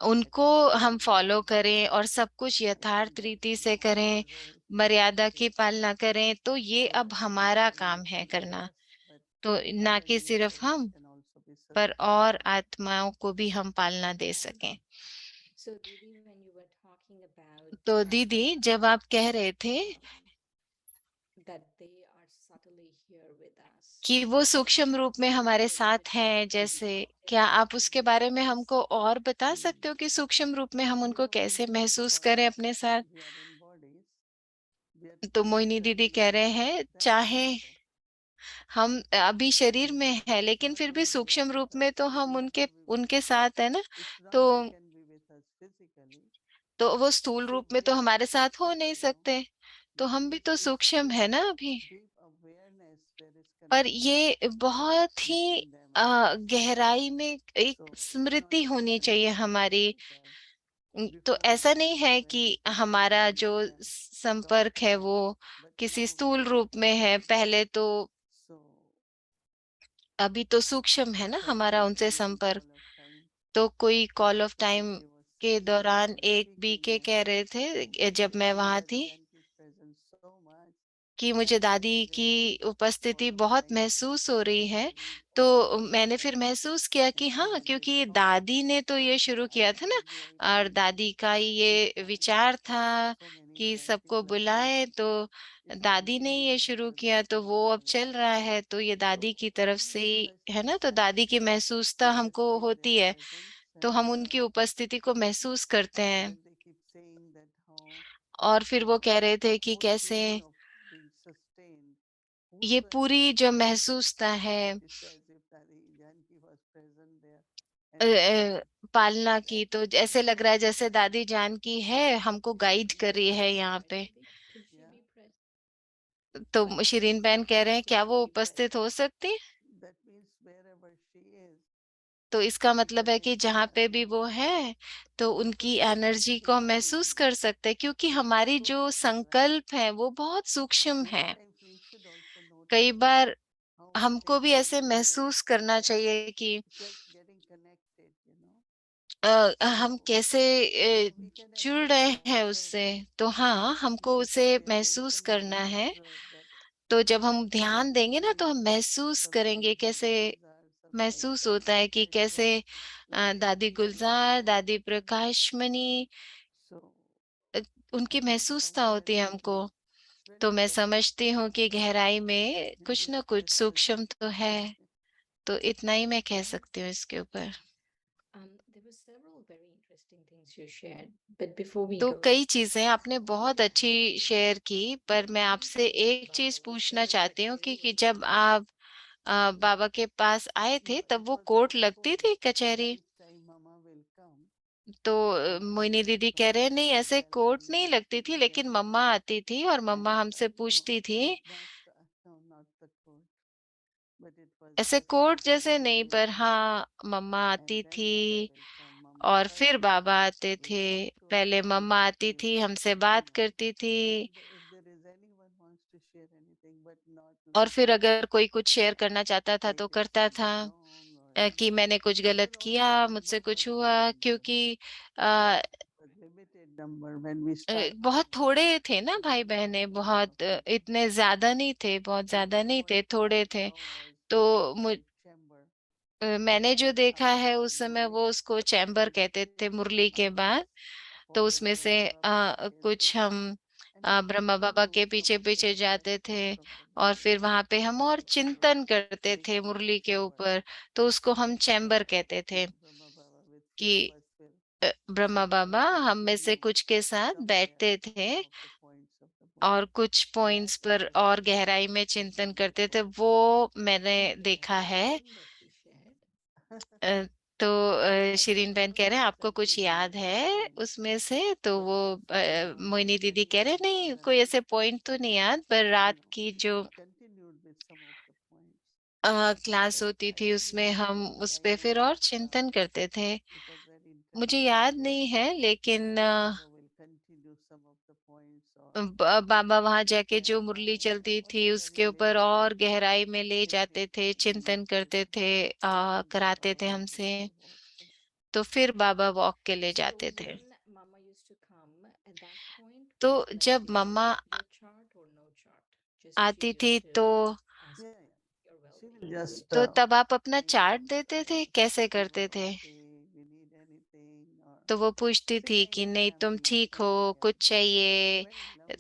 [SPEAKER 2] उनको हम फॉलो करें और सब कुछ यथार्थ रीति से करें, मर्यादा की पालना करें, तो ये अब हमारा काम है करना। तो ना कि सिर्फ हम, पर और आत्माओं को भी हम पालना दे सकें।
[SPEAKER 5] So, Didi, when you were talking about
[SPEAKER 2] तो दीदी जब आप कह रहे थे
[SPEAKER 5] that they are subtly here with us,
[SPEAKER 2] कि वो सूक्ष्म रूप में हमारे साथ हैं, जैसे, क्या आप उसके बारे में हमको और बता सकते हो कि सूक्ष्म रूप में हम उनको कैसे महसूस करें अपने साथ? तो मोहिनी दीदी कह रहे हैं चाहे हम अभी शरीर में है लेकिन फिर भी सूक्ष्म रूप में तो हम उनके उनके साथ है ना। तो वो स्थूल रूप में तो हमारे साथ हो नहीं सकते, तो हम भी तो सूक्ष्म है ना अभी। पर ये बहुत ही गहराई में एक स्मृति होनी चाहिए हमारी। तो ऐसा नहीं है कि हमारा जो संपर्क है वो किसी स्थूल रूप में है, पहले तो अभी तो सूक्ष्म है ना हमारा उनसे संपर्क। तो कोई कॉल ऑफ टाइम के दौरान एक बीके कह रहे थे जब मैं वहां थी कि मुझे दादी की उपस्थिति बहुत महसूस हो रही है। तो मैंने फिर महसूस किया कि हाँ, क्योंकि दादी ने तो ये शुरू किया था ना, और दादी का ही ये विचार था कि सबको बुलाए, तो दादी ने ये शुरू किया तो वो अब चल रहा है, तो ये दादी की तरफ से ही है ना। तो दादी की महसूसता हमको होती है, तो हम उनकी उपस्थिति को महसूस करते हैं। और फिर वो कह रहे थे कि कैसे ये पूरी जो महसूसता है पालना की, तो ऐसे लग रहा है जैसे दादी जान की है, हमको गाइड कर रही है यहाँ पे।
[SPEAKER 5] could she be present?
[SPEAKER 2] तो शिरीन बहन कह रहे हैं क्या वो उपस्थित हो सकती है? तो इसका मतलब है कि जहाँ पे भी वो है तो उनकी एनर्जी को हम महसूस कर सकते हैं, क्योंकि हमारी जो संकल्प है वो बहुत सूक्ष्म है। कई बार हमको भी ऐसे महसूस करना चाहिए कि हम कैसे जुड़ रहे हैं उससे। तो हाँ, हमको उसे महसूस करना है। तो जब हम ध्यान देंगे ना तो हम महसूस करेंगे कैसे महसूस होता है कि कैसे दादी गुलजार, दादी प्रकाशमणि, अ, उनकी महसूसता होती है हमको। तो मैं समझती हूँ कि गहराई में कुछ ना कुछ सूक्ष्म तो है। तो इतना ही मैं कह सकती हूँ इसके ऊपर।
[SPEAKER 5] There were several very interesting things you shared, but before we
[SPEAKER 2] तो
[SPEAKER 5] go,
[SPEAKER 2] कई चीजें आपने बहुत अच्छी शेयर की, पर मैं आपसे एक चीज पूछना चाहती हूँ कि जब आप बाबा के पास आए थे तब वो कोर्ट लगती थी, कचहरी? तो मोहिनी दीदी कह रहे हैं नहीं, ऐसे कोर्ट नहीं लगती थी, लेकिन मम्मा आती थी और मम्मा हमसे पूछती थी। ऐसे कोर्ट जैसे नहीं, पर हाँ, मम्मा आती थी और फिर बाबा आते थे। पहले मम्मा आती थी, हमसे बात करती थी, और फिर अगर कोई कुछ शेयर करना चाहता था तो करता था, कि मैंने कुछ गलत किया, मुझसे कुछ हुआ, क्योंकि आ, बहुत थोड़े थे ना भाई बहने, बहुत इतने ज्यादा नहीं थे, बहुत ज्यादा नहीं थे, थोड़े थे। तो मैंने जो देखा है उस समय वो उसको चैम्बर कहते थे मुरली के बाद। तो उसमें से कुछ हम ब्रह्मा बाबा के पीछे पीछे जाते थे और फिर वहां पे हम और चिंतन करते थे मुरली के ऊपर, तो उसको हम चैम्बर कहते थे कि ब्रह्मा बाबा हम में से कुछ के साथ बैठते थे और कुछ पॉइंट्स पर और गहराई में चिंतन करते थे। वो मैंने देखा है। अ, तो शिरीन बहन कह रहे हैं आपको कुछ याद है उसमें से, तो वो मोहिनी दीदी कह रहे हैं नहीं कोई ऐसे पॉइंट तो नहीं याद, पर रात की जो क्लास होती थी उसमें हम उस पे फिर और चिंतन करते थे। मुझे याद नहीं है लेकिन बाबा वहां जाके जो मुरली चलती थी उसके ऊपर और गहराई में ले जाते थे, चिंतन करते थे, कराते थे हमसे, तो फिर बाबा वॉक के ले जाते थे।
[SPEAKER 5] When Mama used to come, at that point,
[SPEAKER 2] तो
[SPEAKER 5] was there
[SPEAKER 2] जब
[SPEAKER 5] a
[SPEAKER 2] mamma
[SPEAKER 5] regular chart or no chart? She
[SPEAKER 2] आती थी
[SPEAKER 5] just asked your well-being.
[SPEAKER 2] तो तब आप अपना चार्ट देते थे, कैसे करते थे? तो वो पूछती थी कि नहीं तुम ठीक हो, कुछ चाहिए,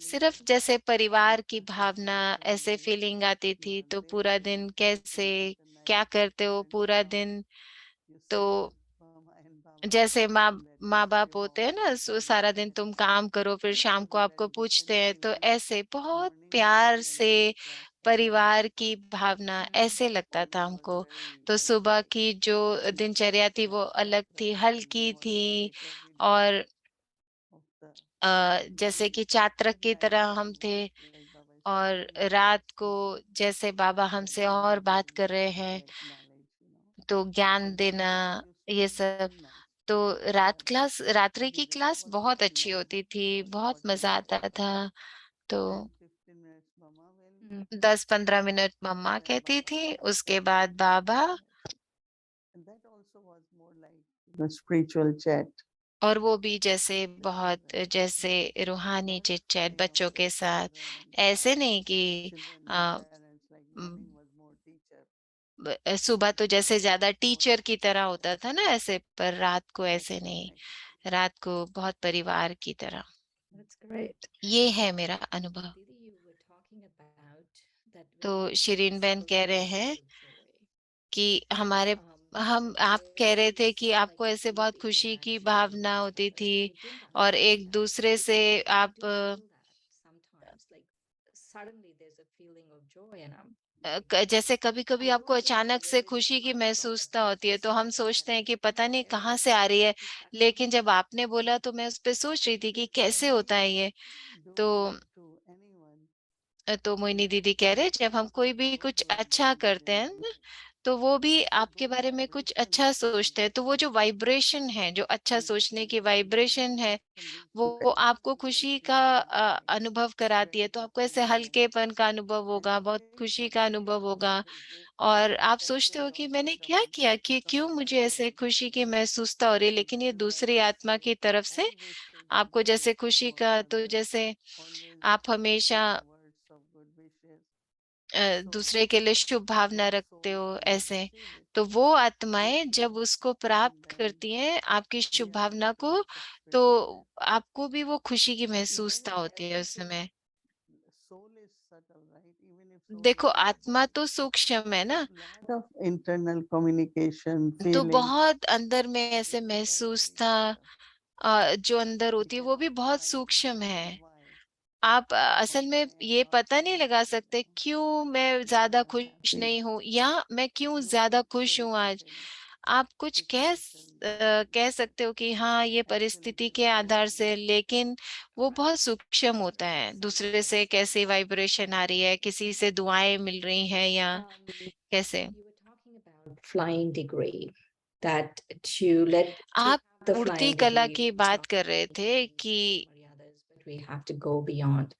[SPEAKER 2] सिर्फ जैसे परिवार की भावना, ऐसे फीलिंग आती थी। तो पूरा दिन कैसे, क्या करते हो पूरा दिन? तो जैसे माँ माँ बाप होते हैं ना, सारा दिन तुम काम करो फिर शाम को आपको पूछते हैं, तो ऐसे बहुत प्यार से परिवार की भावना ऐसे लगता था हमको। तो सुबह की जो दिनचर्या थी वो अलग थी, हल्की थी, और जैसे कि चात्रक की तरह हम थे। और रात को जैसे बाबा हमसे और बात कर रहे हैं तो ज्ञान देना, ये सब। तो रात्रि की क्लास बहुत अच्छी होती थी, बहुत मजा आता था। तो 10-15 मिनट मम्मा कहती थी, उसके बाद बाबा,
[SPEAKER 1] spiritual chat.
[SPEAKER 2] और वो भी जैसे बहुत जैसे रूहानी चिट चैट बच्चों के साथ। ऐसे नहीं कि आ, सुबह तो जैसे ज्यादा टीचर की तरह होता था ना ऐसे, पर रात को ऐसे नहीं, रात को बहुत परिवार की तरह।
[SPEAKER 5] That's great.
[SPEAKER 2] ये है मेरा अनुभव।
[SPEAKER 5] Didi, you were talking about that
[SPEAKER 2] तो
[SPEAKER 5] when you
[SPEAKER 2] शिरीन
[SPEAKER 5] felt
[SPEAKER 2] बहन
[SPEAKER 5] a
[SPEAKER 2] कह रहे
[SPEAKER 5] feeling
[SPEAKER 2] हैं
[SPEAKER 5] of joy,
[SPEAKER 2] कि हमारे आप
[SPEAKER 5] there
[SPEAKER 2] कह रहे थे
[SPEAKER 5] is
[SPEAKER 2] कि
[SPEAKER 5] like
[SPEAKER 2] आपको
[SPEAKER 5] a
[SPEAKER 2] ऐसे
[SPEAKER 5] deep
[SPEAKER 2] बहुत खुशी की
[SPEAKER 5] interaction
[SPEAKER 2] भावना
[SPEAKER 5] with
[SPEAKER 2] होती
[SPEAKER 5] others, and
[SPEAKER 2] थी
[SPEAKER 5] you didn't
[SPEAKER 2] और
[SPEAKER 5] understand
[SPEAKER 2] एक
[SPEAKER 5] that.
[SPEAKER 2] दूसरे
[SPEAKER 5] But
[SPEAKER 2] से
[SPEAKER 5] I
[SPEAKER 2] आप
[SPEAKER 5] do feel that sometimes, like suddenly there's a feeling of joy, and
[SPEAKER 2] जैसे कभी कभी
[SPEAKER 5] I
[SPEAKER 2] आपको
[SPEAKER 5] don't know
[SPEAKER 2] अचानक से
[SPEAKER 5] where is it
[SPEAKER 2] खुशी की
[SPEAKER 5] coming from, but
[SPEAKER 2] महसूसता
[SPEAKER 5] it's
[SPEAKER 2] होती है,
[SPEAKER 5] just
[SPEAKER 2] तो हम
[SPEAKER 5] something
[SPEAKER 2] सोचते
[SPEAKER 5] that
[SPEAKER 2] हैं कि
[SPEAKER 5] is
[SPEAKER 2] पता नहीं
[SPEAKER 5] there,
[SPEAKER 2] कहाँ से आ रही है।
[SPEAKER 5] is that
[SPEAKER 2] लेकिन
[SPEAKER 5] something?
[SPEAKER 2] जब आपने बोला तो मैं उस पे सोच रही थी कि कैसे होता है ये। तो तो मोहिनी दीदी कह रहे जब हम कोई भी कुछ अच्छा करते हैं ना, तो वो भी आपके बारे में कुछ अच्छा सोचते हैं, तो वो जो वाइब्रेशन है, जो अच्छा सोचने की वाइब्रेशन है, वो आपको खुशी का अनुभव कराती है। तो आपको ऐसे हल्केपन का अनुभव होगा, बहुत खुशी का अनुभव होगा, और आप सोचते हो कि मैंने क्या किया कि क्यों मुझे ऐसे खुशी की महसूसता हो रही है। लेकिन ये दूसरी आत्मा की तरफ से आपको जैसे खुशी का, तो जैसे आप हमेशा दूसरे के लिए शुभ भावना रखते हो ऐसे, तो वो आत्माएं जब उसको प्राप्त करती हैं आपकी शुभ भावना को, तो आपको भी वो खुशी की महसूसता होती है उस समय। देखो आत्मा तो सूक्ष्म है ना,
[SPEAKER 1] Of internal communication,
[SPEAKER 2] तो
[SPEAKER 1] feeling.
[SPEAKER 2] बहुत अंदर में ऐसे महसूसता जो अंदर होती है वो भी बहुत सूक्ष्म है। आप असल में ये पता नहीं लगा सकते क्यों मैं ज्यादा खुश नहीं हूँ या मैं क्यों ज्यादा खुश हूँ आज। आप कुछ कह सकते हो कि हाँ ये परिस्थिति के आधार से, लेकिन वो बहुत सूक्ष्म होता है। दूसरे से कैसे वाइब्रेशन आ रही है, किसी से दुआएं मिल रही हैं या कैसे।
[SPEAKER 5] You were talking about flying degree, that to
[SPEAKER 2] आप
[SPEAKER 5] have the
[SPEAKER 2] उड़ती
[SPEAKER 5] flying
[SPEAKER 2] कला
[SPEAKER 5] degree,
[SPEAKER 2] की
[SPEAKER 5] it's
[SPEAKER 2] बात
[SPEAKER 5] not
[SPEAKER 2] कर रहे
[SPEAKER 5] only
[SPEAKER 2] थे
[SPEAKER 5] having
[SPEAKER 2] कि
[SPEAKER 5] maryadas, but we have to go beyond.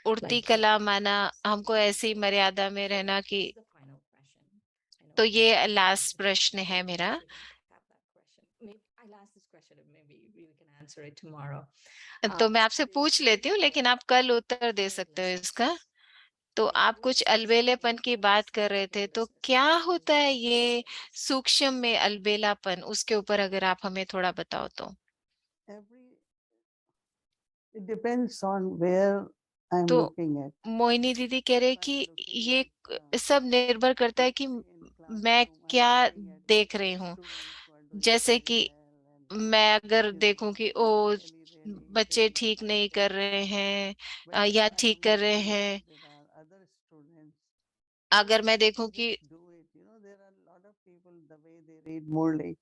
[SPEAKER 2] उड़ती
[SPEAKER 5] Like
[SPEAKER 2] कला माना हमको ऐसी मर्यादा में रहना
[SPEAKER 5] this
[SPEAKER 2] कि।
[SPEAKER 5] is the final question. I know
[SPEAKER 2] तो
[SPEAKER 5] we
[SPEAKER 2] ये
[SPEAKER 5] have
[SPEAKER 2] लास्ट
[SPEAKER 5] to
[SPEAKER 2] प्रश्न है मेरा।
[SPEAKER 5] didn't have that question. Maybe I'll ask this question and maybe we can answer it tomorrow.
[SPEAKER 2] तो मैं आपसे
[SPEAKER 5] There
[SPEAKER 2] पूछ
[SPEAKER 5] is
[SPEAKER 2] लेती हूँ, लेकिन आप कल उत्तर दे सकते हो इसका। तो आप कुछ अलबेलेपन की बात कर रहे थे, तो क्या होता है ये सूक्ष्म में अलबेलापन, उसके ऊपर अगर आप हमें थोड़ा बताओ तो।
[SPEAKER 1] It depends on where I'm
[SPEAKER 2] तो
[SPEAKER 1] looking at.
[SPEAKER 2] मोहिनी दीदी कह रहे
[SPEAKER 1] If I'm
[SPEAKER 2] कि
[SPEAKER 1] looking
[SPEAKER 2] ये
[SPEAKER 1] at,
[SPEAKER 2] सब निर्भर करता है कि
[SPEAKER 1] in
[SPEAKER 2] मैं
[SPEAKER 1] classroom, I'm
[SPEAKER 2] क्या
[SPEAKER 1] looking at
[SPEAKER 2] देख रही हूँ।
[SPEAKER 1] students who are doing
[SPEAKER 2] जैसे
[SPEAKER 1] very
[SPEAKER 2] कि
[SPEAKER 1] well and
[SPEAKER 2] मैं अगर देखूं कि ओ
[SPEAKER 1] really, really
[SPEAKER 2] बच्चे
[SPEAKER 1] taking
[SPEAKER 2] ठीक नहीं
[SPEAKER 1] effort
[SPEAKER 2] कर
[SPEAKER 1] and
[SPEAKER 2] रहे
[SPEAKER 1] studying.
[SPEAKER 2] हैं
[SPEAKER 1] But if
[SPEAKER 2] या
[SPEAKER 1] I
[SPEAKER 2] ठीक
[SPEAKER 1] am
[SPEAKER 2] कर रहे
[SPEAKER 1] looking
[SPEAKER 2] हैं,
[SPEAKER 1] at there are other students,
[SPEAKER 2] अगर मैं देखूं कि
[SPEAKER 1] just do it. There are a lot of people, the way they read Murli,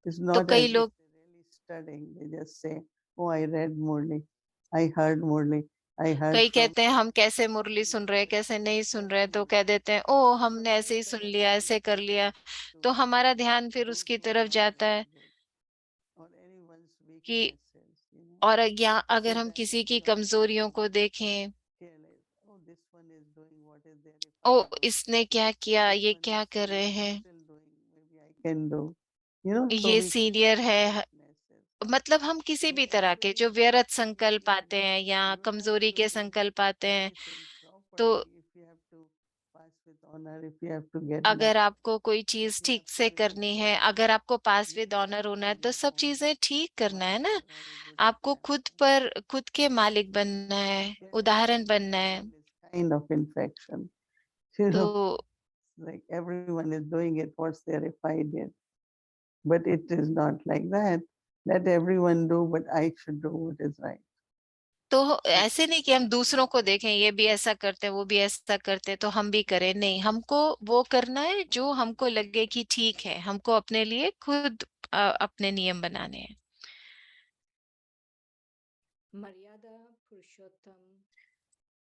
[SPEAKER 1] it's
[SPEAKER 2] तो
[SPEAKER 1] not
[SPEAKER 2] कई
[SPEAKER 1] as if
[SPEAKER 2] लोग
[SPEAKER 1] they're really studying. They just say, oh, I read Murli, I heard Murli, I heard
[SPEAKER 2] कई
[SPEAKER 1] from.
[SPEAKER 2] कहते हैं हम कैसे मुरली सुन रहे हैं, कैसे नहीं सुन रहे, तो कह देते हैं ओ हमने ऐसे ही सुन लिया, ऐसे कर लिया, तो हमारा ध्यान फिर उसकी तरफ जाता है
[SPEAKER 1] Or anyone's
[SPEAKER 2] कि
[SPEAKER 1] weaknesses.
[SPEAKER 2] और या अगर
[SPEAKER 1] So
[SPEAKER 2] हम
[SPEAKER 1] that
[SPEAKER 2] किसी
[SPEAKER 1] if
[SPEAKER 2] की
[SPEAKER 1] you are
[SPEAKER 2] कमजोरियों को देखें,
[SPEAKER 1] careless, oh, this one is doing what is there. If
[SPEAKER 2] O
[SPEAKER 1] I do,
[SPEAKER 2] इसने क्या किया,
[SPEAKER 1] this
[SPEAKER 2] ये
[SPEAKER 1] one
[SPEAKER 2] क्या
[SPEAKER 1] is
[SPEAKER 2] कर रहे
[SPEAKER 1] senior,
[SPEAKER 2] हैं,
[SPEAKER 1] still doing, maybe I can do. So
[SPEAKER 2] ये
[SPEAKER 1] we see
[SPEAKER 2] सीनियर है,
[SPEAKER 1] weaknesses.
[SPEAKER 2] मतलब हम किसी भी तरह के जो व्यर्थ संकल्प आते हैं या
[SPEAKER 1] You have
[SPEAKER 2] कमजोरी
[SPEAKER 1] to
[SPEAKER 2] के
[SPEAKER 1] do
[SPEAKER 2] संकल्प आते हैं,
[SPEAKER 1] everything
[SPEAKER 2] तो
[SPEAKER 1] properly. If you have to pass with honor, if you have to get
[SPEAKER 2] अगर
[SPEAKER 1] marks,
[SPEAKER 2] आपको कोई
[SPEAKER 1] if
[SPEAKER 2] चीज
[SPEAKER 1] you have
[SPEAKER 2] ठीक
[SPEAKER 1] to
[SPEAKER 2] से
[SPEAKER 1] become
[SPEAKER 2] करनी है,
[SPEAKER 1] famous,
[SPEAKER 2] अगर आपको pass
[SPEAKER 1] you
[SPEAKER 2] with
[SPEAKER 1] have
[SPEAKER 2] honour
[SPEAKER 1] to
[SPEAKER 2] होना है,
[SPEAKER 1] be
[SPEAKER 2] तो
[SPEAKER 1] your
[SPEAKER 2] सब
[SPEAKER 1] own
[SPEAKER 2] चीजें ठीक करना है ना।
[SPEAKER 1] master or a good
[SPEAKER 2] आपको खुद
[SPEAKER 1] example.
[SPEAKER 2] पर खुद के मालिक बनना है,
[SPEAKER 1] Yes,
[SPEAKER 2] उदाहरण
[SPEAKER 1] this
[SPEAKER 2] बनना है।
[SPEAKER 1] world is kind of infection.
[SPEAKER 2] तो
[SPEAKER 1] Like everyone is doing it, what's there if I did? But it is not like that. Let everyone do, but I should do what is right.
[SPEAKER 2] तो ऐसे नहीं कि हम दूसरों को देखें, ये भी ऐसा करते हैं, वो भी ऐसा करते हैं, तो हम भी करें, नहीं, हमको वो करना है जो हमको लगे कि ठीक है, हमको अपने लिए खुद अपने नियम बनाने हैं।
[SPEAKER 5] Maryada Purushottam.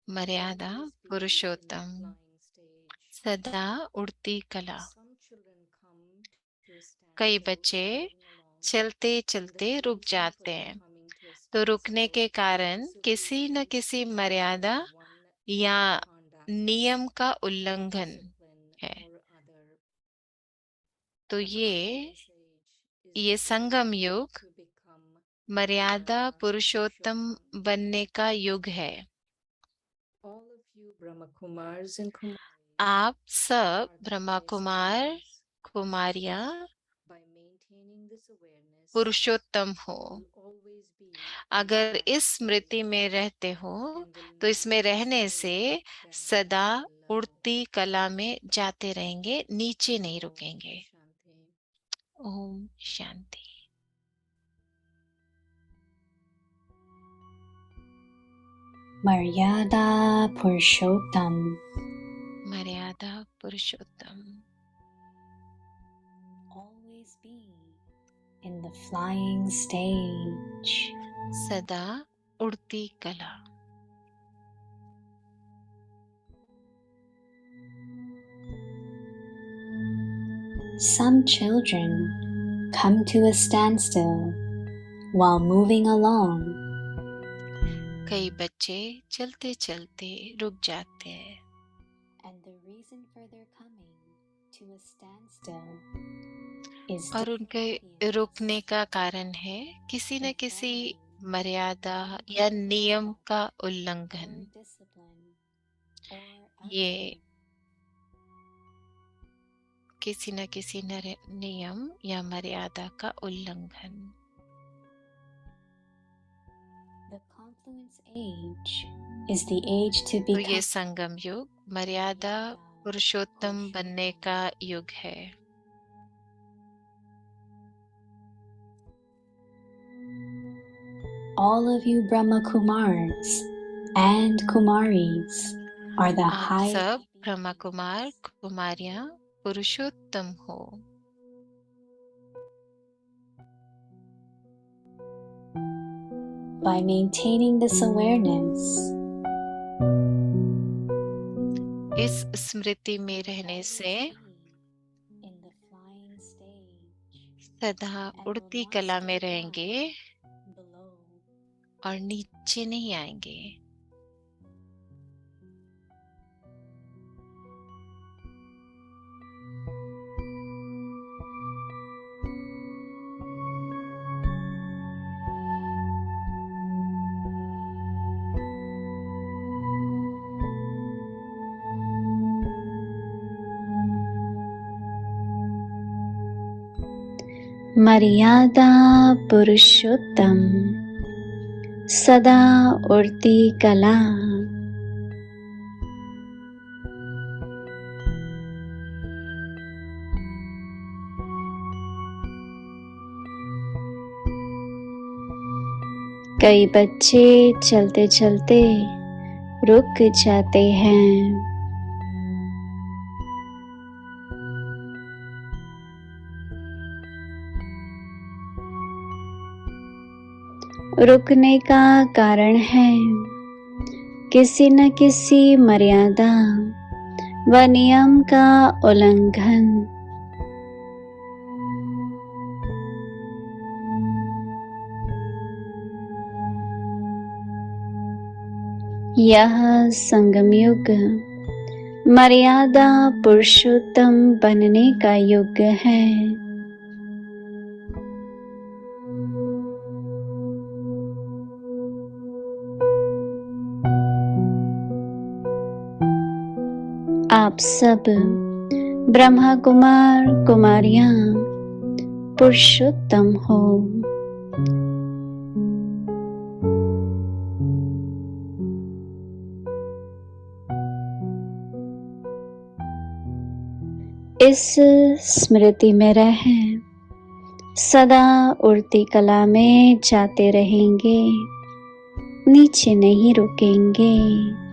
[SPEAKER 2] मर्यादा
[SPEAKER 5] always be in the
[SPEAKER 2] Purushottam,
[SPEAKER 5] flying stage.
[SPEAKER 2] सदा उड़ती कला।
[SPEAKER 5] Some children come to a
[SPEAKER 2] कई
[SPEAKER 5] standstill
[SPEAKER 2] बच्चे
[SPEAKER 5] while moving along,
[SPEAKER 2] चलते
[SPEAKER 5] and the
[SPEAKER 2] चलते रुक
[SPEAKER 5] reason for
[SPEAKER 2] जाते
[SPEAKER 5] their
[SPEAKER 2] हैं,
[SPEAKER 5] coming to a
[SPEAKER 2] तो रुकने
[SPEAKER 5] standstill
[SPEAKER 2] के
[SPEAKER 5] is
[SPEAKER 2] कारण
[SPEAKER 5] the
[SPEAKER 2] किसी न
[SPEAKER 5] severely
[SPEAKER 2] किसी
[SPEAKER 5] punishment
[SPEAKER 2] मर्यादा
[SPEAKER 5] of one
[SPEAKER 2] या
[SPEAKER 5] misconduct
[SPEAKER 2] नियम का
[SPEAKER 5] or
[SPEAKER 2] उल्लंघन
[SPEAKER 5] discipline
[SPEAKER 2] है।
[SPEAKER 5] or other.
[SPEAKER 2] तो
[SPEAKER 5] The golden age is
[SPEAKER 2] ये
[SPEAKER 5] the
[SPEAKER 2] संगम
[SPEAKER 5] age
[SPEAKER 2] युग
[SPEAKER 5] to become
[SPEAKER 2] मर्यादा
[SPEAKER 5] Maryada
[SPEAKER 2] पुरुषोत्तम
[SPEAKER 5] Purushottam.
[SPEAKER 2] बनने का युग है।
[SPEAKER 5] All of you Brahma Kumars and Kumaris
[SPEAKER 2] आप सब
[SPEAKER 5] are the
[SPEAKER 2] Brahma
[SPEAKER 5] highest
[SPEAKER 2] Kumar
[SPEAKER 5] beings.
[SPEAKER 2] कुमारियां
[SPEAKER 5] By maintaining this awareness,
[SPEAKER 2] पुरुषोत्तम हो।
[SPEAKER 5] you will always be in
[SPEAKER 2] अगर
[SPEAKER 5] the
[SPEAKER 2] इस
[SPEAKER 5] flying
[SPEAKER 2] स्मृति
[SPEAKER 5] stage
[SPEAKER 2] में रहते हो
[SPEAKER 5] and will
[SPEAKER 2] तो इसमें
[SPEAKER 5] not
[SPEAKER 2] रहने से
[SPEAKER 5] stay down
[SPEAKER 2] सदा
[SPEAKER 5] below.
[SPEAKER 2] उड़ती कला में जाते रहेंगे, नीचे नहीं
[SPEAKER 5] Om
[SPEAKER 2] रुकेंगे।
[SPEAKER 5] Shanti.
[SPEAKER 2] Om Shanti.
[SPEAKER 4] Maryada Purushottam.
[SPEAKER 2] मर्यादा पुरुषोत्तम।
[SPEAKER 4] Always be in the flying stage.
[SPEAKER 2] सदा उड़ती कला।
[SPEAKER 4] Some children come to a standstill while moving along.
[SPEAKER 2] कई बच्चे चलते चलते रुक जाते हैं,
[SPEAKER 4] And the reason for their coming to a standstill is
[SPEAKER 2] और उनके रुकने का कारण है किसी न किसी मर्यादा या नियम का उल्लंघन। ये किसी न किसी नियम या मर्यादा का उल्लंघन।
[SPEAKER 4] The confluence age is the age to
[SPEAKER 2] तो ये
[SPEAKER 4] become
[SPEAKER 2] संगम युग मर्यादा पुरुषोत्तम बनने का युग है।
[SPEAKER 4] all of you Brahma Kumars and Kumaris are the
[SPEAKER 2] आप
[SPEAKER 4] high
[SPEAKER 2] सब ब्रह्मा कुमार कुमारियां पुरुषोत्तम हो।
[SPEAKER 4] by maintaining this awareness.
[SPEAKER 2] इस स्मृति में रहने से
[SPEAKER 4] In the flying stage
[SPEAKER 2] सदा उड़ती कला में रहेंगे
[SPEAKER 4] below.
[SPEAKER 2] और नीचे नहीं आएंगे।
[SPEAKER 4] Maryada Purushottam सदा उड़ती कला। कई बच्चे चलते चलते रुक जाते हैं। रुकने का कारण है किसी न किसी मर्यादा व नियम का उल्लंघन। यह संगम युग मर्यादा पुरुषोत्तम बनने का युग है। आप सब ब्रह्मा कुमार कुमारियां पुरुषोत्तम हो। इस स्मृति में रहें, सदा उड़ती कला में जाते रहेंगे, नीचे नहीं रुकेंगे।